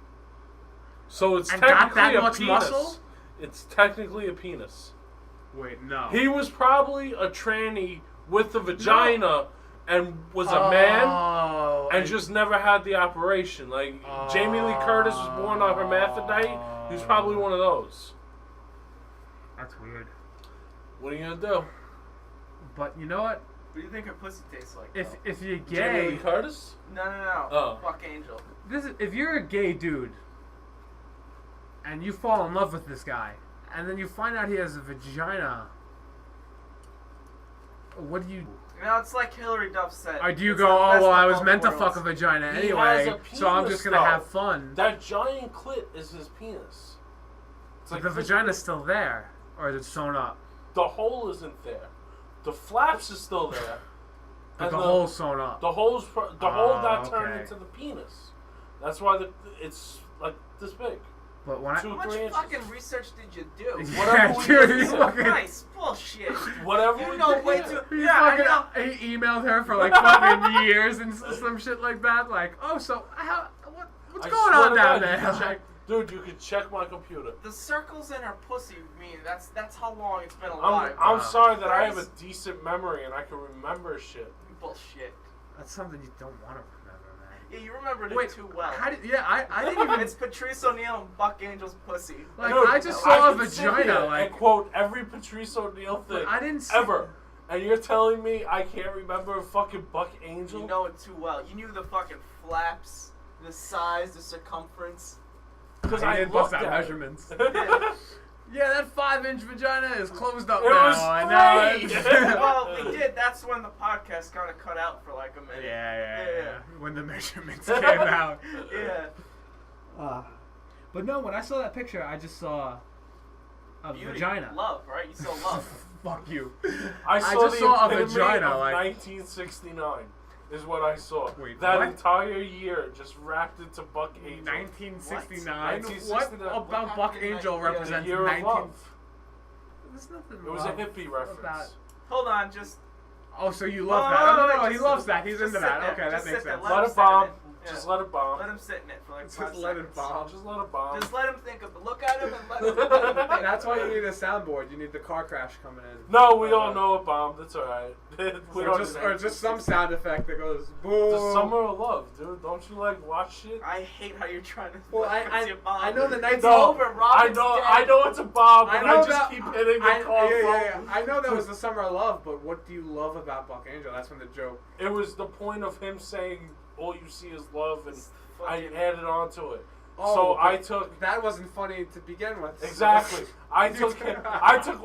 So it's And got technically that a much penis. muscle? It's technically a penis. Wait, no. He was probably a tranny with a vagina and was a man Oh, and just never had the operation. Like Jamie Lee Curtis was born on hermaphrodite. He was probably one of those. That's weird. What are you gonna do? But you know what? What do you think her pussy tastes like? If you're Jamie Lee gay, Curtis? No. Oh. Buck Angel. if you're a gay dude and you fall in love with this guy, and then you find out he has a vagina, what do you? You know, it's like Hillary Duff said. Or do you it's go, the oh best well, of I was both meant to worlds. fuck a vagina He anyway, has a so I'm penis, just gonna though. have fun. That giant clit is his penis. It's But like the this- vagina's still there, or is it sewn up? The hole isn't there. The flaps is still there. But and the hole's sewn up. The hole got turned okay. into the penis. That's why it's like this big. But when 2 How much 3 inches. fucking research did you do? Whatever yeah, we dude, did. he fucking, Nice bullshit. Whatever You we know did, way yeah. too. he Yeah, I know. fucking he emailed her for like fucking years and some shit like that. Like, oh, so what's I going swear on to down God, you can there? check- Dude, you can check my computer. The circles in her pussy mean that's how long it's been I'm alive. sorry that I have a Christ. decent memory and I can remember shit. Bullshit. That's something you don't want to remember, man. Yeah, you remembered it Wait, too well. I didn't even. It's Patrice O'Neal and Buck Angel's pussy. Like, Dude, I just I saw a can sit vagina. here Like, and quote every Patrice O'Neal thing I didn't see, ever. And you're telling me I can't remember a fucking Buck Angel? You know it too well. You knew the fucking flaps, the size, the circumference. Because I I didn't bust looked out at measurements. it. Yeah, that 5-inch vagina is closed up It now. was I know. great. Well, we did. That's when the podcast kind of cut out for like a minute. Yeah. When the measurements came out. Yeah. But no, when I saw that picture, I just saw a Beauty. vagina. Love, right? You saw love. Fuck you. I saw just the saw a epitome vagina, of like- 1969 is what I saw. Wait, that what? entire year just wrapped into Buck Angel. 1969. What? What 1969. about What Buck happened in Angel that- yeah, the represents Year of 19? Love. There's nothing. It was a love hippie about- reference. Hold on, just. Oh, so you love that? Oh, No, he just- loves that. He's just into sit that. there. Okay, that Just makes sit there. sense. Let Let him it sit in bomb. it. Yeah. Just let it bomb. Let him sit in it for like 5 Just let it seconds. bomb. Just let it bomb. Just let him think of it. Look at him and let him think. That's why you need a soundboard. You need the car crash coming in. No, we all know it bombed. That's alright. Or just some sound effect that goes boom. The summer of love, dude. Don't you like watch shit? I hate how you're trying to. Well, reference your mom. I know the night's It's over. over. Robin's dead. I know it's a bomb, but I, know just that- keep hitting the call phone. I know that was the summer of love, but what do you love about Buck Angel? That's when the joke. It was the point of him saying all you see is love, and I Fucking- added on to it. Oh, so I but took that wasn't funny to begin with. exactly. I took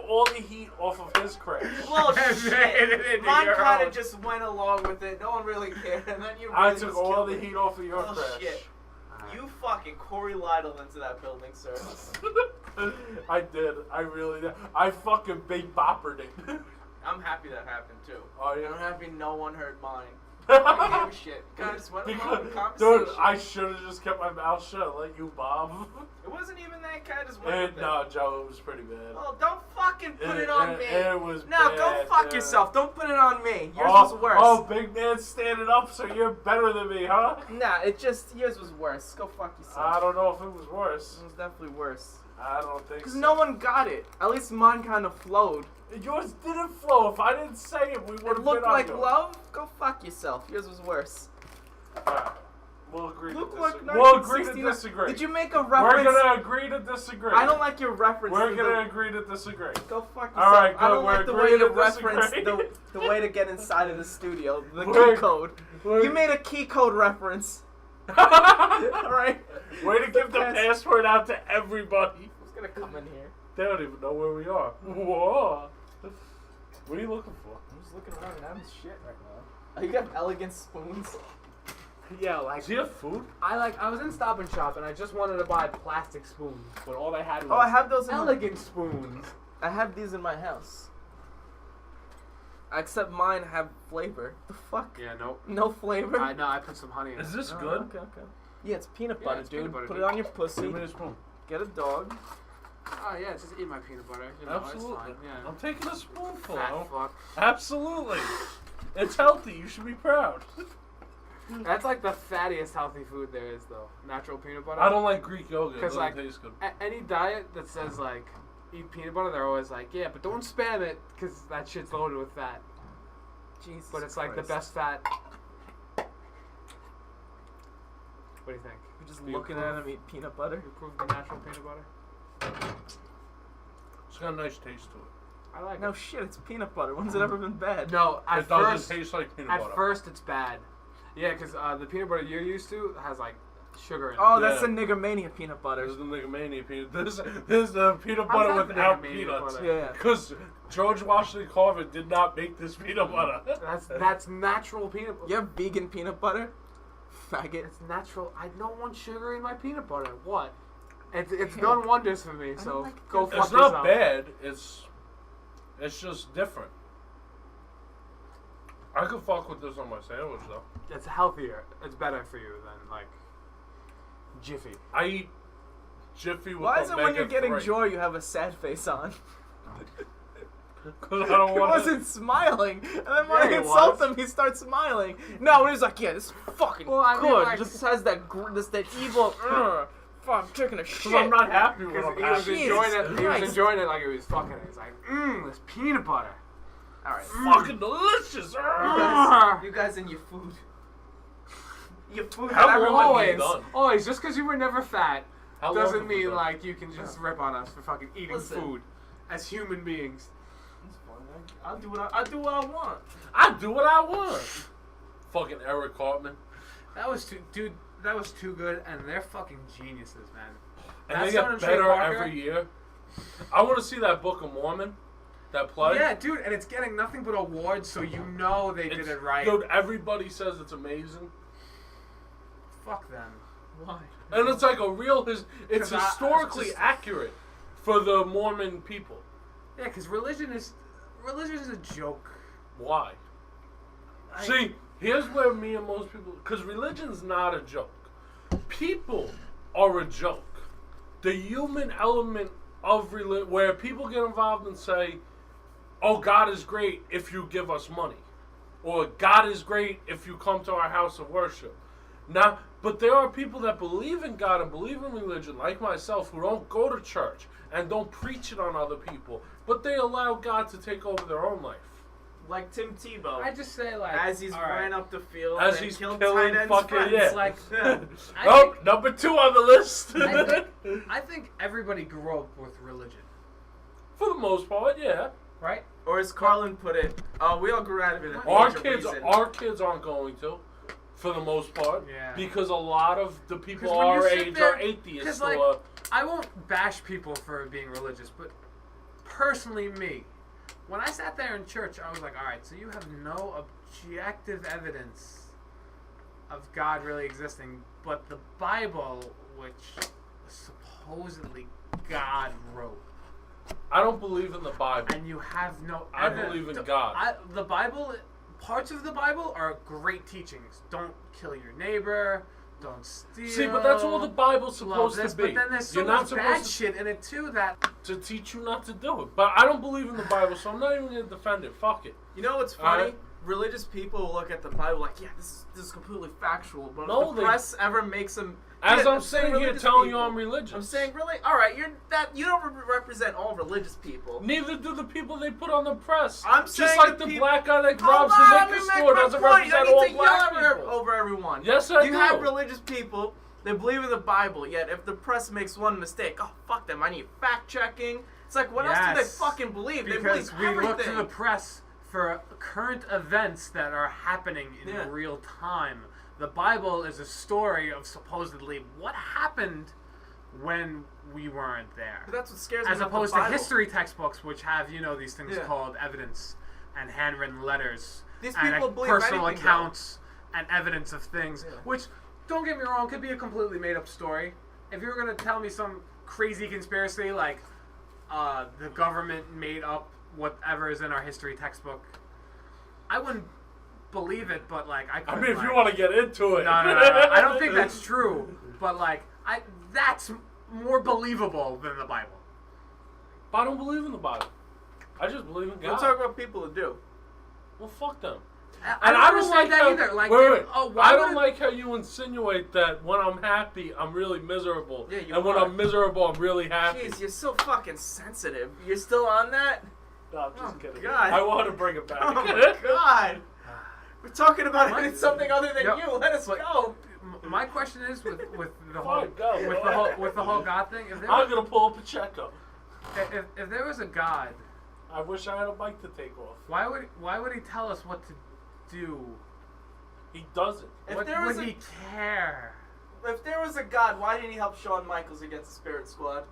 all the heat off of his crash. Well, Made it shit. into Mine your kind own. of just went along with it. No one really cared, and then you. Really I took just all killed the it. heat off of your Oh, crash. shit. You fucking Corey Lytle into that building, sir. I did. I really did. I fucking big boppered it. I'm happy that happened too. Oh, yeah? I'm happy no one heard mine. I don't give a shit. Guys, what Because, about dude, conversation? I should have just kept my mouth shut and let you bob. It wasn't even that kind. Just went with it. No, Joe, it was pretty bad. Oh, don't fucking put it on me. It was No, bad, go fuck dude. yourself. Don't put it on me. Yours was worse. Oh, big man standing up, so you're better than me, huh? Nah, yours was worse. Go fuck yourself. I don't know if it was worse. It was definitely worse. I don't think Because so. no one got it. At least mine kind of flowed. Yours didn't flow. If I didn't say it, we would It have been looked on like yours. love. Go fuck yourself. Yours was worse. Alright. We'll agree to Look like disagree. We'll agree to 1969. disagree. Did you make a We're reference? gonna agree to disagree. I don't like your reference. We're to gonna the... agree to disagree. Go fuck yourself. All right, I good. don't We're like the way agreeing you to reference disagree. the way to get inside of the studio. The We're- key code. we're- You made a key code reference. Alright? Way to give the Pass. password out to everybody. Who's gonna come in here? They don't even know where we are. Whoa. What are you looking for? I'm just looking around and having shit right now. Oh, you got elegant spoons? Yeah, like Do you have food? I was in Stop and Shop and I just wanted to buy plastic spoons, but all they had was Oh, I have those in elegant spoons. I have these in my house. Except mine have flavor. The fuck? Yeah, nope. No flavor? I know. I put some honey in. Is it. this Oh, good? Okay. Yeah, it's peanut Yeah, butter, it's dude. peanut butter, Put dude. it on your pussy. Give me a spoon. Get a dog. Oh yeah, just eat my peanut butter. You know, Absolutely. It's fine. Yeah. I'm taking a spoonful. Fat fuck. Absolutely. It's healthy. You should be proud. That's like the fattiest healthy food there is, though. Natural peanut butter. I don't like Greek yogurt. It Because doesn't like taste good. any diet that says like eat peanut butter, they're always like, yeah, but don't spam it because that shit's loaded with fat. Jesus But it's like the Christ. best fat. What do you think? You're just Do you looking approve? at him eat peanut butter. You approve the natural peanut butter? It's got a nice taste to it. I like No it. shit, it's peanut butter. When's it ever been bad? No, at It doesn't first, taste like peanut at butter. first it's bad. Yeah, because the peanut butter you're used to has like sugar in it. Oh, that's Yeah. the Niggermania peanut butter. This is the Niggamania peanut. This is the peanut How's butter that without Niggamania peanuts. butter? Yeah. Because George Washington Carver did not make this peanut butter. That's natural peanut butter. You have vegan peanut butter? Faggot. It's natural. I don't want sugar in my peanut butter. What? It's done wonders for me. So like go it. fuck It's not yourself. bad. It's just different. I could fuck with this on my sandwich though. It's healthier. It's better for you than like Jiffy. I eat Jiffy with Why is it when you're getting omega-3. joy you have a sad face on? 'Cause I don't He want wasn't smiling. And then when Yeah, I he insult was. him, he starts smiling. No, when he's like, yeah, this is fucking Well, I mean, good. like- Just has that that evil, fuck, I'm taking a shit. Because I'm not happy with Because him. he was Jesus enjoying it. He was Christ. enjoying it like it was fucking it. He's like, this peanut butter. Alright. Fucking delicious. You guys and your food. Your food How that long everyone are you needs. done? Always, just because you were never fat How long doesn't have we mean done? like you can just rip on us for fucking eating Listen. food as human beings. It's fine, man. I'll do what I do what I want. I do what I want. Fucking Eric Cartman. That was too, dude. That was too good, and they're fucking geniuses, man. And That's they on get Trey better Parker. every year. I want to see that Book of Mormon. That play. Yeah, dude, and it's getting nothing but awards, so you know they did It's- it right. Dude, everybody says it's amazing. Fuck them. Why? And it's like a real, it's 'Cause I historically just- accurate for the Mormon people. Yeah, because religion is a joke. Why? See, here's where me and most people, because religion's not a joke. People are a joke. The human element of religion, where people get involved and say, oh, God is great if you give us money. Or God is great if you come to our house of worship. Now, but there are people that believe in God and believe in religion, like myself, who don't go to church and don't preach it on other people, but they allow God to take over their own life. Like Tim Tebow. I just say like as he's all right. ran up the field As and he's killed killing tight ends fucking- friends. yeah. Like, Oh, number 2 on the list. I think everybody grew up with religion, For the most part, yeah. right? Or as Carlin put it, we all grew out of it at the Our age of kids, reason. our kids aren't going to, for the most part. Yeah. Because a lot of the people 'Cause when you our sit age there- are atheists. 'cause, Or, like, I won't bash people for being religious, but personally, me, when I sat there in church, I was like, all right, so you have no objective evidence of God really existing, but the Bible, which supposedly God wrote, I don't believe in the Bible. and you have no I evidence. believe in God. The Bible parts of the Bible are great teachings. Don't kill your neighbor. Don't steal. See, but that's all the Bible's supposed this, to be. But then there's so You're not much bad supposed shit in it too that to teach you not to do it. But I don't believe in the Bible, so I'm not even going to defend it. Fuck it. You know what's funny? Alright. Religious people will look at the Bible like, yeah, this is completely factual. But No, if the press ever makes them... As Yeah, I'm sitting here religious telling people. you I'm religious. I'm saying, really? Alright, you don't represent all religious people. Neither do the people they put on the press. I'm Just saying like the the people- black guy that Hold robs on, the let liquor me make store my doesn't point. represent You all don't need to black yell people. over everyone. Yes, I You do. have religious people, they believe in the Bible, yet if the press makes one mistake, oh, fuck them, I need fact-checking. It's like, what else do they Yes. fucking believe? They because believe we everything. look to the press for current events that are happening in Yeah. real time. The Bible is a story of supposedly what happened when we weren't there. But that's what scares me As about opposed the to Bible. history textbooks, which have, these things Yeah. called evidence and handwritten letters These and people believe personal anything, accounts and evidence of things, Yeah. which, don't get me wrong, could be a completely made-up story. If you were going to tell me some crazy conspiracy like the government made up whatever is in our history textbook, I wouldn't believe it, but I I could. mean, if you want to get into it. No. I don't think that's true, but that's more believable than the Bible. But I don't believe in the Bible. I just believe in We'll God. talk about people who do. Well, fuck them. I don't understand that how, either. wait. Why I would don't it- like how you insinuate that when I'm happy, I'm really miserable. Yeah, you and when are. I'm miserable, I'm really happy. Jeez, you're so fucking sensitive. You're still on that? No, I'm just kidding. God. I want to bring it back. Oh my god. We're talking about What? something other than Yo, you. Let us but- go. My question is with the whole Fine, go. with the whole God thing. If there, I'm was, going to pull up a Pacheco. if there was a God, I wish I had a bike to take off. why would he tell us what to do? He doesn't. If What there was would a he care? if there was a God, why didn't he help Shawn Michaels against the Spirit Squad?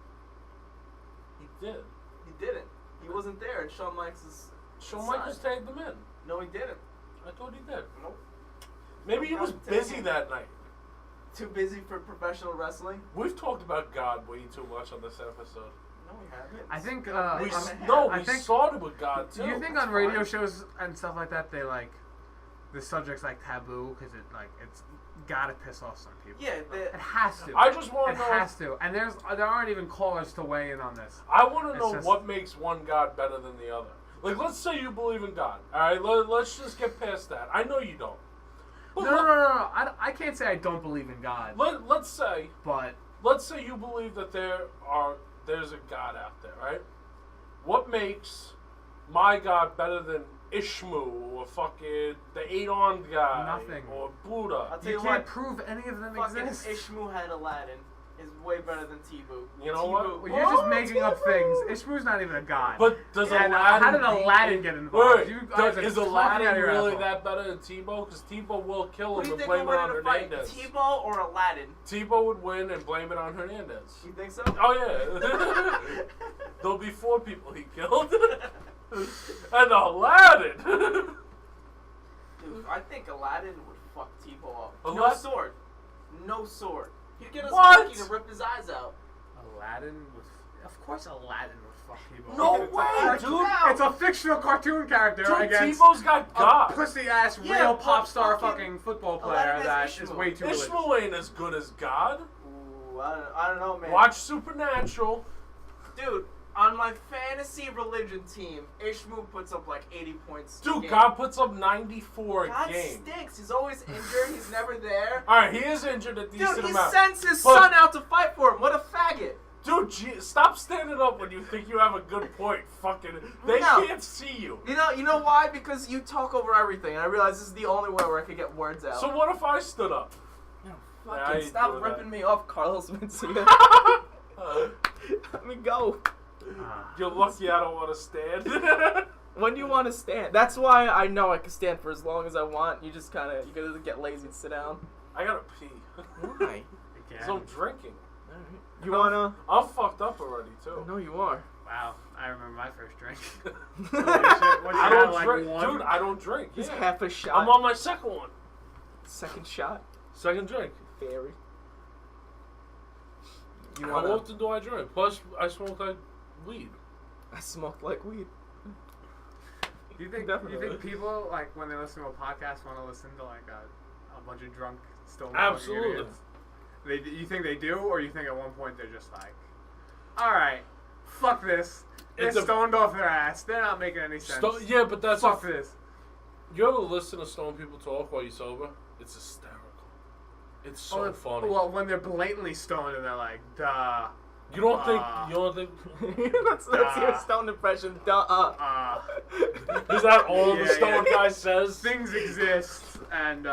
He did. He didn't. He wasn't there, and Shawn Michaels. Shawn Michaels tagged him in. No, he didn't. I thought he did. Nope. Maybe he was God, busy damn. that night. Too busy for professional wrestling. We've talked about God way too much on this episode. No, we haven't. I think. We I think- started with God too. Do you think That's on radio fine. shows and stuff like that they the subject's taboo because it's gotta piss off some people? Yeah, It has to. I just want It to know. has to. And there aren't even callers to weigh in on this. I want to It's know just- what makes one God better than the other. Like, let's say you believe in God. All right, let's just get past that. I know you don't. But No. I can't say I don't believe in God, Let's say but you believe that there's a God out there, right? What makes my God better than Ishmu or fucking the 8-armed guy? Nothing. Or Buddha. I'll tell you you can't what. prove any of them Fucking exist. Ishmu had Aladdin is way better than Tebow. You know Tebow. what? Well, you're just making up things. Ishmu's not even a god. But does And, Aladdin? how did Aladdin get involved? Wait, You guys are is talking Aladdin out of your really asshole. that better than Tebow? Because Tebow will kill Who him do you and think blame will it win on in a fight? Hernandez. Tebow or Aladdin? Tebow would win and blame it on Hernandez. You think so? Oh yeah. There'll be 4 people he killed. And Aladdin. Dude, I think Aladdin would fuck Tebow up. No Aladdin- sword. No sword. He'd get his What? monkey to rip his eyes out. Aladdin would. Of course, Aladdin would fuck people. No It's a way, cartoon- dude. It's a fictional cartoon character Dude, against Tebow's got a God. pussy ass Yeah, real but pop star fucking fucking football player Aladdin that has is Ishmael. way too religious. Ishmael ain't as good as God. Ooh, I don't know, man. Watch Supernatural. Dude, on my fantasy religion team, Ishmu puts up like 80 points. a Dude, game. God puts up 94 a God game. stinks. He's always injured. He's never there. Alright, he is injured a decent Dude, he amount. sends his But- son out to fight for him. What a faggot. Dude, stop standing up when you think you have a good point. Fucking, they No. can't see you. You know why? Because you talk over everything, and I realize this is the only way where I could get words out. So what if I stood up? Fucking I ain't stop doing that. ripping me off, Carlos Mencia. Let me go. You're lucky I don't want to stand. When do you want to stand? That's why I know I can stand for as long as I want. You just kind of, you gotta get lazy and sit down. I gotta pee. Why? So I'm drinking. You wanna? I'm fucked up already too. No, you are. Wow, I remember my first drink. I don't drink, dude. I don't drink. He's Yeah. half a shot. I'm on my second one. Second shot. Second drink. Very. You How wanna? often do I drink? Plus, I smoke like weed. I smoked like weed. Do you think people like when they listen to a podcast want to listen to like a bunch of drunk stoned Absolutely. idiots? You think they do, or you think at one point they're just like, all right, fuck this. They're stoned off their ass. They're not making any sense. Yeah, but that's fuck this. You ever listen to stoned people talk while you're sober? It's hysterical. It's so funny. Well, when they're blatantly stoned and they're like, duh. You don't think? Let's hear a stoned impression. Duh. Is that all the stoned guy says? Things exist, and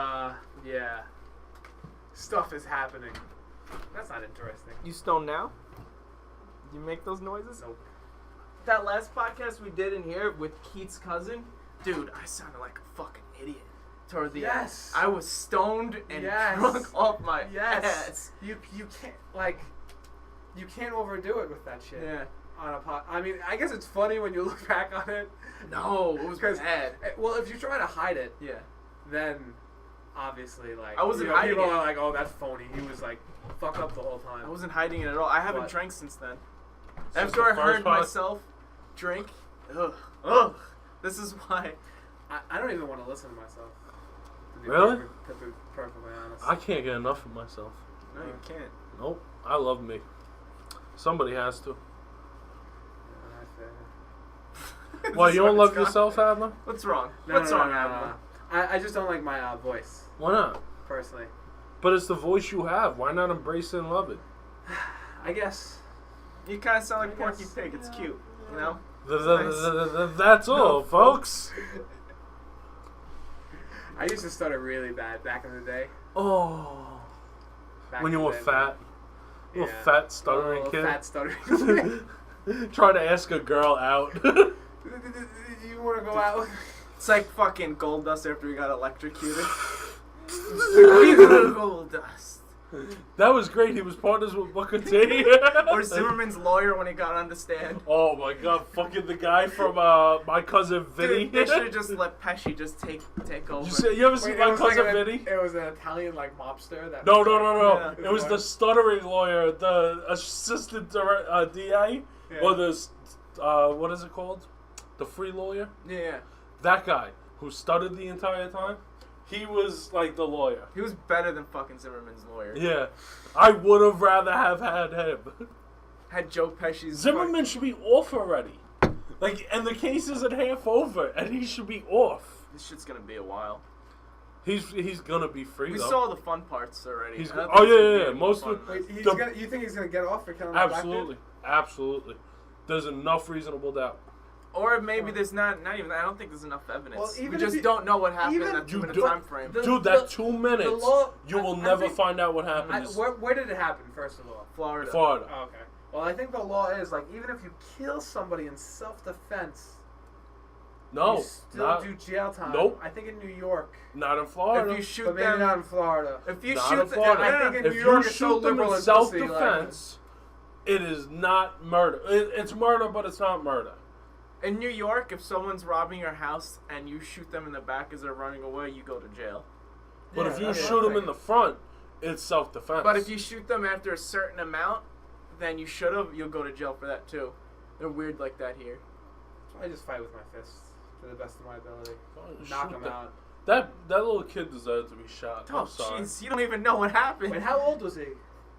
yeah, stuff is happening. That's not interesting. You stoned now? Do you make those noises? Nope. That last podcast we did in here with Keith's cousin, dude, I sounded like a fucking idiot. Toward the end. I was stoned and drunk off my ass. You can't you can't overdo it with that shit. Yeah. On a I mean, I guess it's funny when you look back on it. No, it was bad. Well, if you try to hide it, then obviously like I wasn't hiding people it. are like, oh, that's phony. He was like fuck up the whole time. I wasn't hiding it at all. I haven't drank since then. Since After I heard part? myself drink, ugh. This is why. I don't even want to listen to myself. Really? To be perfectly honest. I can't get enough of myself. No, you can't. Nope. I love me. Somebody has to. Well, you don't love yourself, Abma? What's wrong? No, What's no, wrong, no, no, Abma? no. I just don't like my voice. Why not? Personally. But it's the voice you have. Why not embrace it and love it? I guess. You kind of sound like Porky Pig. It's cute, you know? That's all, folks. I used to stutter really bad back in the day. Oh. Back When in you the were day, fat. Little fat stuttering little kid. Fat stuttering kid. Trying to ask a girl out. You want to go out? It's like fucking Gold Dust after he got electrocuted. Gold Dust. That was great. He was partners with Booker T. Or Zimmerman's lawyer when he got on the stand. Oh my god, fucking the guy from My Cousin Vinny. Dude, they should have just let Pesci just take over. You ever seen My Cousin Vinny? It was an Italian like mobster. That No. Yeah. It was the stuttering lawyer, the assistant DA, or the what is it called? The free lawyer. Yeah. That guy who stuttered the entire time. He was like the lawyer. He was better than fucking Zimmerman's lawyer. Yeah, I would have rather have had him. Had Joe Pesci's. Zimmerman should be off already. Like, and the case isn't half over, and he should be off. This shit's gonna be a while. He's gonna be free. We though. saw the fun parts already. He's I don't oh think it's gonna yeah. be Most fun. of Wait, the, you think he's gonna get off for killing absolutely, a black absolutely. There's enough reasonable doubt. Or maybe there's not even. I don't think there's enough evidence. Well, even we if just you- don't know what happened in even- that 2 minute You time frame. Dude, that 2 minutes, law- you will I never think- find out what dude? happened. Where did it happen? First of all, Florida. Florida. Oh, okay. Well, I think the law is like even if you kill somebody in self-defense, No, you still not, do jail time. Nope. I think in New York, not in Florida. If you shoot but maybe them, not in Florida. if you Not shoot in Florida. I think in if New you York it's so shoot them liberal in and pussy, like- self-defense, it is not murder. It's murder, but it's not murder. in New York, if someone's robbing your house and you shoot them in the back as they're running away, you go to jail. But Yeah, if you that's shoot them right. in the front, it's self-defense. But if you shoot them after a certain amount, then you should have. You'll go to jail for that too. They're weird like that here. I just fight with my fists to the best of my ability. Shoot Knock them them. out. That little kid deserved to be shot. Oh I'm sorry. jeez, you don't even know what happened. Wait, how old was he?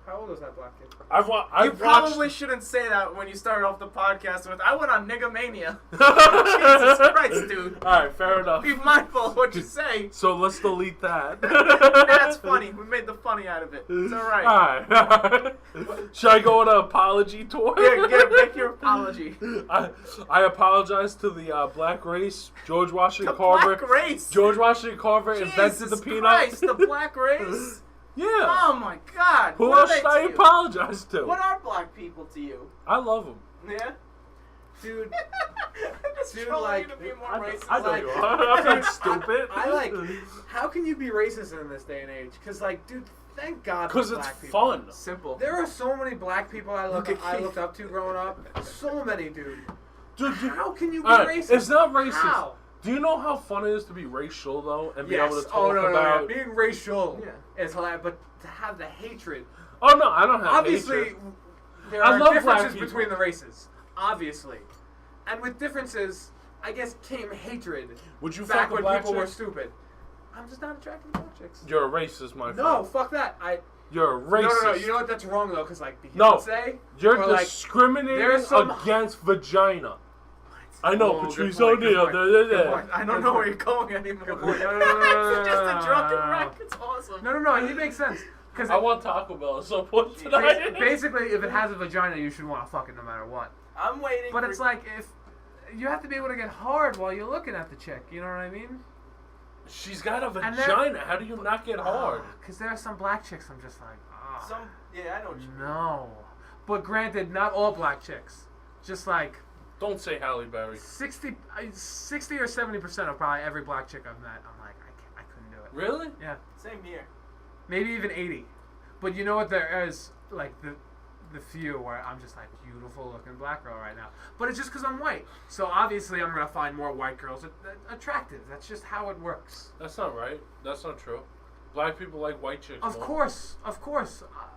How old was that black kid? I've You watched. probably shouldn't say that when you started off the podcast with, I went on Niggamania. Jesus Christ, dude. Alright, fair enough. Be mindful of what you say. So let's delete that. That's funny. We made the funny out of it. It's alright. Alright. Should I go on an apology tour? Yeah, make your apology. I apologize to the black race. George Washington The Carver. black race. George Washington Carver invented the Jesus peanut. Christ, the black race? Yeah. Oh my God. Who What else are they should I to you? apologize to? What are black people to you? I love them. Yeah? Dude, Just Dude, trolling like, you to be more I racist. know you are. I'm not stupid. I like. How can you be racist in this day and age? Because, like, dude, thank God for Because it's black people. fun. Simple. There are so many black people I Look at Keith. looked up to growing up. So many, dude. Dude, How can you be alright, racist? it's not racist. How? Do you know how fun it is to be racial, though, and be Yes. able to talk Oh, no, about... being racial Yeah. is hilarious, but to have the hatred. Oh, no, I don't have Obviously, hatred. there I are love black differences people. between the races. Obviously. And with differences, I guess, came hatred. Would you back fuck a when black people were chick? stupid. I'm just not attracted to black chicks. You're a racist, my friend. No, fuck that. You're a racist. No. You know what? That's wrong though, because like No, Beyonce. you're or, like, discriminating there's some- against vagina. I know, Oh, Patrice good point, good O'Neal. point, good point. I don't know where you're going anymore. Good point. It's just a drunken wreck. It's awesome. No. He makes sense. Because I want Taco Bell at some point tonight. basically, if it has a vagina, you should want to fuck it no matter what. I'm waiting. But it's like if you have to be able to get hard while you're looking at the chick. You know what I mean? She's got a And vagina. How do you not get hard? Because there are some black chicks. I'm just like, Yeah, I know what you mean. no. But granted, not all black chicks. Just like Don't say Halle Berry. 60 or 70% of probably every black chick I've met. I'm like, I couldn't do it. Really? Yeah. Same here. Maybe even 80. But you know what? There is like the few where I'm just like beautiful looking black girl right now. But it's just because I'm white. So obviously I'm gonna find more white girls attractive. That's just how it works. That's not right. That's not true. Black people like white chicks. Of more. course.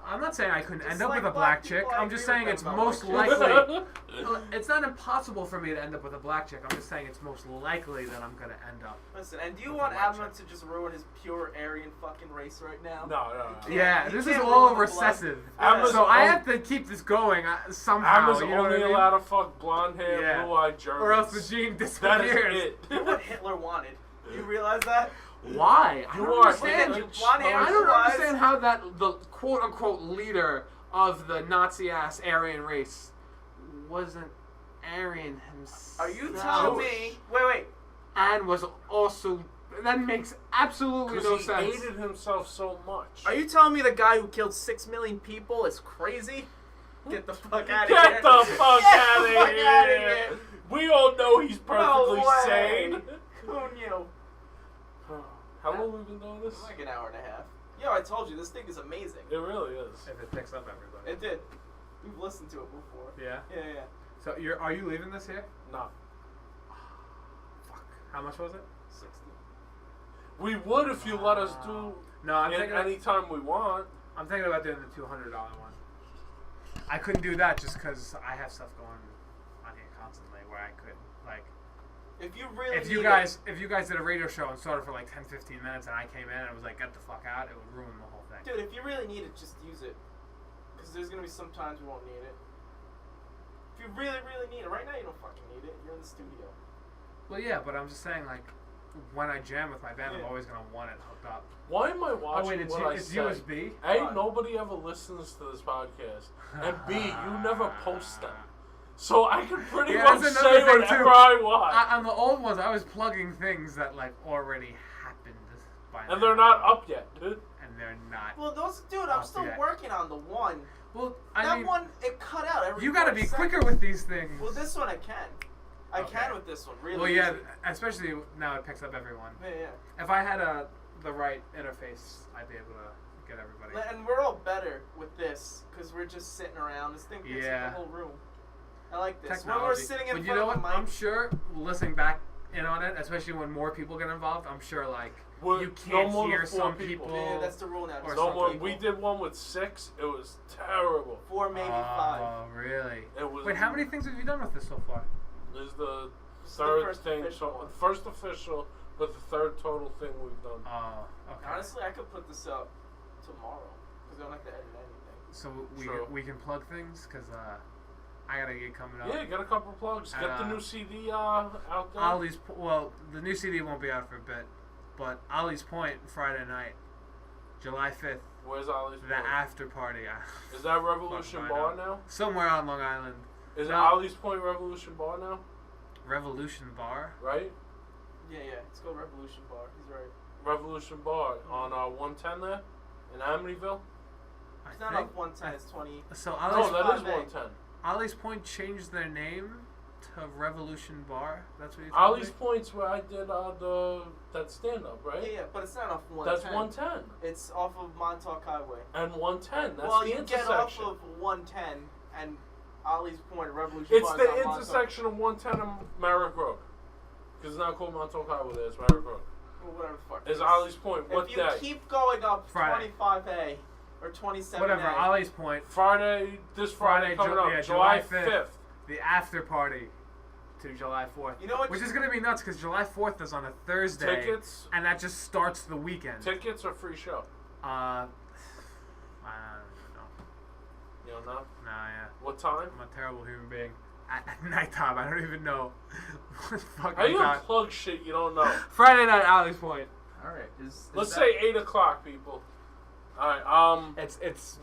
I'm not saying I couldn't Just end up like with a black black chick. people, I I'm just agree saying with it's them about most white likely. It's not impossible for me to end up with a black chick. I'm just saying it's most likely that I'm gonna end up. Listen, and do you With want a white Abma to just ruin his pure Aryan fucking race right now? No. Yeah, You this is can't all ruin the blood. recessive. Abma's So I only- have to keep this going somehow. Abma's You know what I only mean? allowed to fuck blonde hair, Yeah. blue-eyed Germans. Or else the gene That is disappears. it. You're what Hitler wanted. You realize that? Why? I You don't are understand. Hitler. Blonde hair I don't wise- understand how the quote unquote leader of the Nazi ass Aryan race wasn't Aryan himself. Are you telling me? Wait. And was also. That makes absolutely no Because he sense. hated himself so much. Are you telling me the guy who killed 6 million people is crazy? Get the fuck out of here. Get the fuck Get out the of fuck here! outta here. We all know he's perfectly No way. sane. Who knew? How long have we been doing this? It's like an hour and a half. Yo, I told you, this thing is amazing. It really is. If it picks up everybody. It did. We've listened to it before. Yeah. Yeah. So are you leaving this here? No. Fuck. How much was it? 60. We would if you let us do No, I'm it thinking. anytime we want. I'm thinking about doing the $200 one. I couldn't do that just because I have stuff going on here constantly where I could like. If you really If you guys did a radio show and started for like 10-15 minutes and I came in and it was like get the fuck out, it would ruin the whole thing. Dude, if you really need it, just use it. Because there's going to be some times you won't need it. If you really, really need it. Right now you don't fucking need it. You're in the studio. Well, yeah, but I'm just saying like when I jam with my band, I'm Yeah. always gonna want it hooked up. Why am I watching Oh wait, it's, what I it's say? USB. A, Why? nobody ever listens to this podcast. And B, you never post them. So I can pretty Yeah, much that's say another thing, whatever too. I want. On the old ones, I was plugging things that like already happened by now. And they're not up yet, dude. And they're not. Well, dude, I'm still yeah. working on the one. Well, That I mean, one, it cut out every you got to 40 be quicker seconds. with these things. Well, this one I can. I Okay. can with this one, really. Well, yeah, easy. especially now it picks up everyone. Yeah. If I had the right interface, I'd be able to get everybody. And we're all better with this because we're just sitting around. This thing picks Yeah. up the whole room. I like this. Technology. When we're sitting in but front you know of what? a mic. I'm sure listening back in on it, especially when more people get involved, I'm sure like Well, you no can't more than hear 4 some people. people. Yeah, that's the rule now. Or just No some more. people. We did one with 6. It was terrible. 4, maybe 5. Oh, really? It was. Wait, how many things have you done with this so far? This is the This is the third first thing. official one. First official, but the third total thing we've done. Oh, okay. Honestly, I could put this up tomorrow because I don't have to edit anything. So True. we can plug things because I got a gig coming up. Yeah, get a couple plugs. Get the new CD out there. The new CD won't be out for a bit, but Ollie's Point Friday night, July 5th, Where's Ollie's the Point? after party. Is that Revolution Find Bar out. now? Somewhere on Long Island. Is it No. Ollie's Point Revolution Bar now? Revolution Bar. Right? Yeah. It's called Revolution Bar. He's right. Revolution Bar on 110 there in Amityville. It's not off 110. It's 20. So No, Ollie's, that is 5A. 110. Ollie's Point changed their name to Revolution Bar. That's what you told Ollie's me? Point's where I did that stand up, right? Yeah, but it's not off 110. That's 110. It's off of Montauk Highway. And 110. That's well, the you intersection. get off of 110 and Ollie's Point, Revolution It's Bar is the on Montauk. intersection of 110 and Merrick Road. Because it's not called Montauk Highway there, it's Merrick Road. Well, whatever the fuck. It's it is. Ollie's Point. What if day? you keep going up Friday. 25A or 27A. Whatever, Ollie's Point, Friday, this Friday coming up, yeah, July July 5th. the after party. to July 4th. You know what? Which is going to be nuts because July 4th is on a Thursday. Tickets? And that just starts the weekend. Tickets or free show? I don't know. You don't know? Nah, yeah. What time? I'm a terrible human being. At nighttime, I don't even know. What fucking How you gonna time? plug shit you don't know? Friday night, Alley's Point. All right. Let's say 8 o'clock, people. All right. It's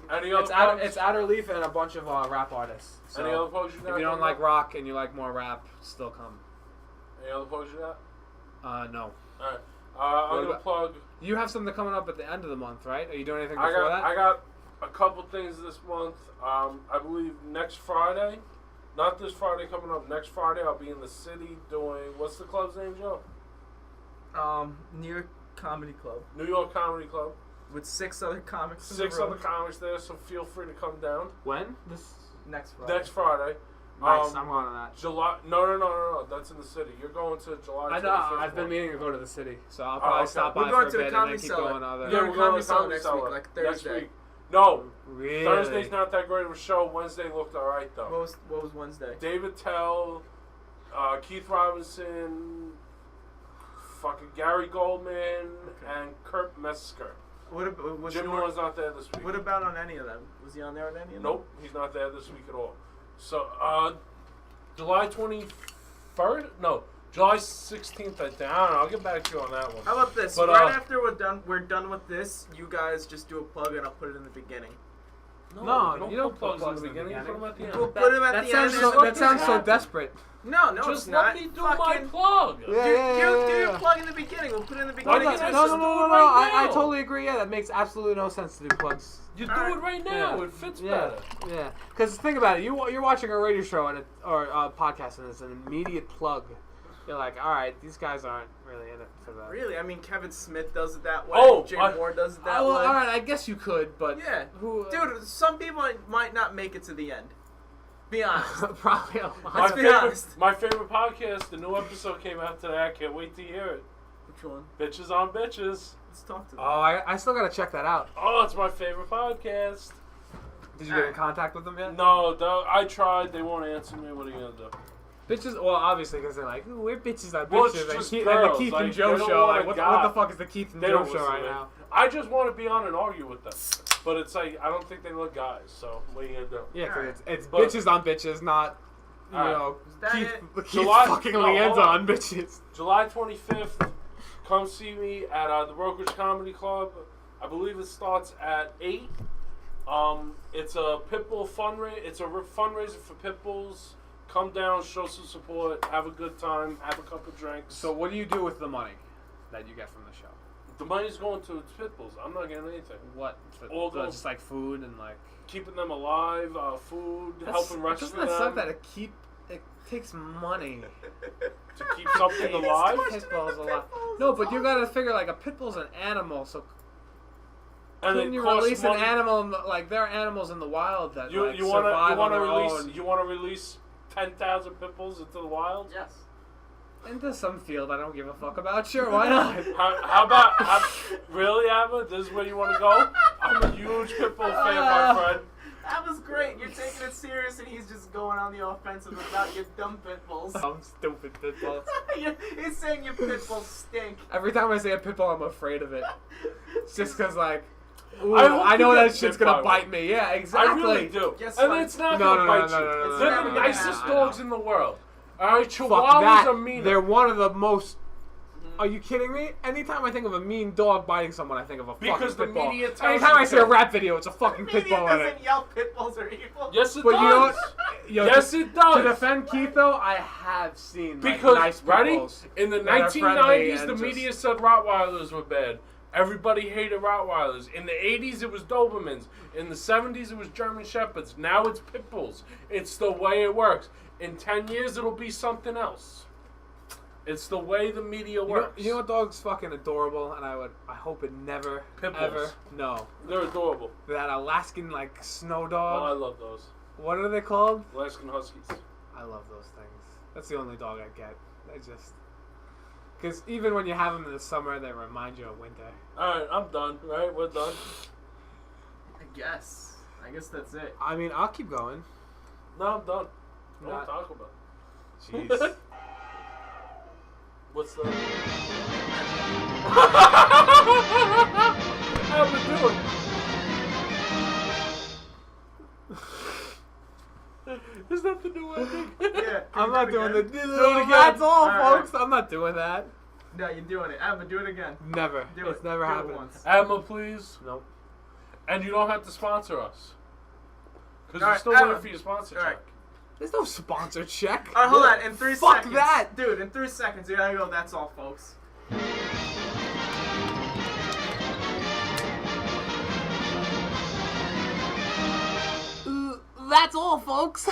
Any other plugs? it's Outer Leaf and a bunch of rap artists. So Any other plugs you got? if you don't like rock and you like more rap, still come. Any other plugs you got? No. All right. I'm gonna about- plug. You have something coming up at the end of the month, right? Are you doing anything before that? I got a couple things this month. I believe next Friday, not this Friday coming up. Next Friday, I'll be in the city doing. What's the club's name, Joe? New York Comedy Club New York Comedy Club. with 6 other comics. in the 6 room. other comics there, so feel free to come down When? This Next Friday. next Friday. nice. I'm going to that. July. No. That's in the city. You're going to July. I know. 25th I've been one. meaning to go to the city, so I'll probably okay. stop We're by going for a to the bit and Comedy then keep Cellar. going other. Yeah, we're going Comedy to Cellar Comedy next Cellar week, like next Thursday. week. No, Really? Thursday's not that great of a show. Wednesday looked alright though. What was Wednesday? David Tell, Keith Robinson, fucking Gary Goldman, and Kurt Metzger. Was Jim Moore's not there this week. What about on any of them? Was he on there on any of them? Nope, he's not there this week at all. So, July 21st? No, July 16th, I think. I don't know. I'll get back to you on that one. How about this? But, right after we're done with this, you guys just do a plug and I'll put it in the beginning. No, you don't put put plugs plugs in the beginning. You put them at the end. We'll put him at That the sounds end. so, Just that sounds so desperate. No, Just it's let not. me do my Fucking- plug. Do your plug in the beginning. We'll put it in the Why beginning. can't I No, just do it right I now? totally agree. Yeah, that makes absolutely no sense to do plugs. You do Alright. it right now. Yeah. It fits Yeah, better. yeah. Because think about it. You're watching a radio show or a podcast, and it's an immediate plug. You're like, all right, these guys aren't really in it for that. Really? I mean, Kevin Smith does it that way. Oh, Jim I- Moore does it that Oh, well, way. all right, I guess you could, but Yeah. who? Dude, some people might not make it to the end. Be honest. Probably a lot. Let's be honest. My favorite podcast, the new episode came out today. I can't wait to hear it. Which one? Bitches on Bitches. Let's talk to them. Oh, I still gotta check that out. Oh, it's my favorite podcast. Did you get in contact with them yet? No, I tried. They won't answer me. What are you gonna do? Bitches, well, obviously, because they're like, ooh, we're bitches on Well, bitches. it's just And girls, the Keith like, and Joe they don't show, want like, a what guy. the fuck is the Keith and They Joe don't show listen right to me. now? I just want to be on and argue with them. But it's like, I don't think they look guys, so what are you gonna do? Yeah, because it's But- bitches on bitches, not, you Alright. know, that Keith, it? Keith July- fucking no, Leanne's hold on. on bitches. July 25th, come see me at the Brokerage Comedy Club. I believe it starts at 8. It's a Pitbull fundraiser. It's a fundraiser for Pitbulls. Come down, show some support, have a good time, have a couple drinks. So what do you do with the money that you get from the show? The money's going to Pitbulls. I'm not getting anything. What? All So goes- just like food and like... Keeping them alive, food, helping rescue Doesn't that suck them that it takes money to keep something alive. Pitbull's alive. No, but you gotta figure like a pitbull's an animal, so And couldn't it you costs release money. an animal like there are animals in the wild that You like, you want survive on to their release own. you want to release 10,000 Pitbulls into the wild? Yes. Into some field I don't give a fuck about. Sure, why not? How about really, Abma? This is where you want to go? I'm a huge Pitbull fan, my friend. That was great. You're taking it serious, and he's just going on the offensive about your dumb pit bulls. Some stupid pitbull. He's saying your pit bulls stink. Every time I say a pitbull, I'm afraid of it. It's just because like. Ooh, I hope I you know get that shit's bit gonna by bite me. Yeah, exactly. I really do. Guess And what? it's not No, going to no, no, bite no, you. no, no, no, They're no, the no, nicest I know. dogs in the world. Alright, Fuck Chihuahuas that. are mean. They're one of the most. Are you kidding me? Anytime I think of a mean dog biting someone, I think of a Because fucking the pitbull. media tells Anytime you I see a to. rap video, it's a fucking Media pitbull in it. doesn't yell pit bulls are evil. Yes, it But does. you know what? Yo, Yes, to, it does. To defend Keith, though, I have seen like, Because, nice ready? pitbulls In the that are friendly 1990s, and the just- media said Rottweilers were bad. Everybody hated Rottweilers. In the 80s, it was Dobermans. In the 70s, it was German Shepherds. Now it's Pit Bulls. It's the way it works. In 10 years, it'll be something else. It's the way the media works. You know what dog's fucking adorable, and I hope it never, Pit bulls. ever, no. They're adorable. That Alaskan, like, snow Oh, I dog. love those. What are they called? Alaskan Huskies. I love those things. That's the only dog I get. They just... Because even when you have them in the summer, they remind you of winter. Alright, I'm done. Right? We're done. I guess. I guess that's it. I mean, I'll keep going. No, I'm done. What Not- are we talking about? Jeez. What's the? How am I doing? Is that the new ending? Yeah. I'm not doing the. Do it again. That's all, All right. folks. I'm not doing that. No, you're doing it. Abma, do it again. Never. Do It's it. never Do it happened. once. Abma, please. Nope. And you don't have to sponsor us. Because All we're right, still Abma. waiting for your sponsor All right. check. There's no sponsor check. All right, hold on. In 3 Fuck seconds. that. Dude, in 3 seconds, you gotta go. That's all, folks. That's all, folks.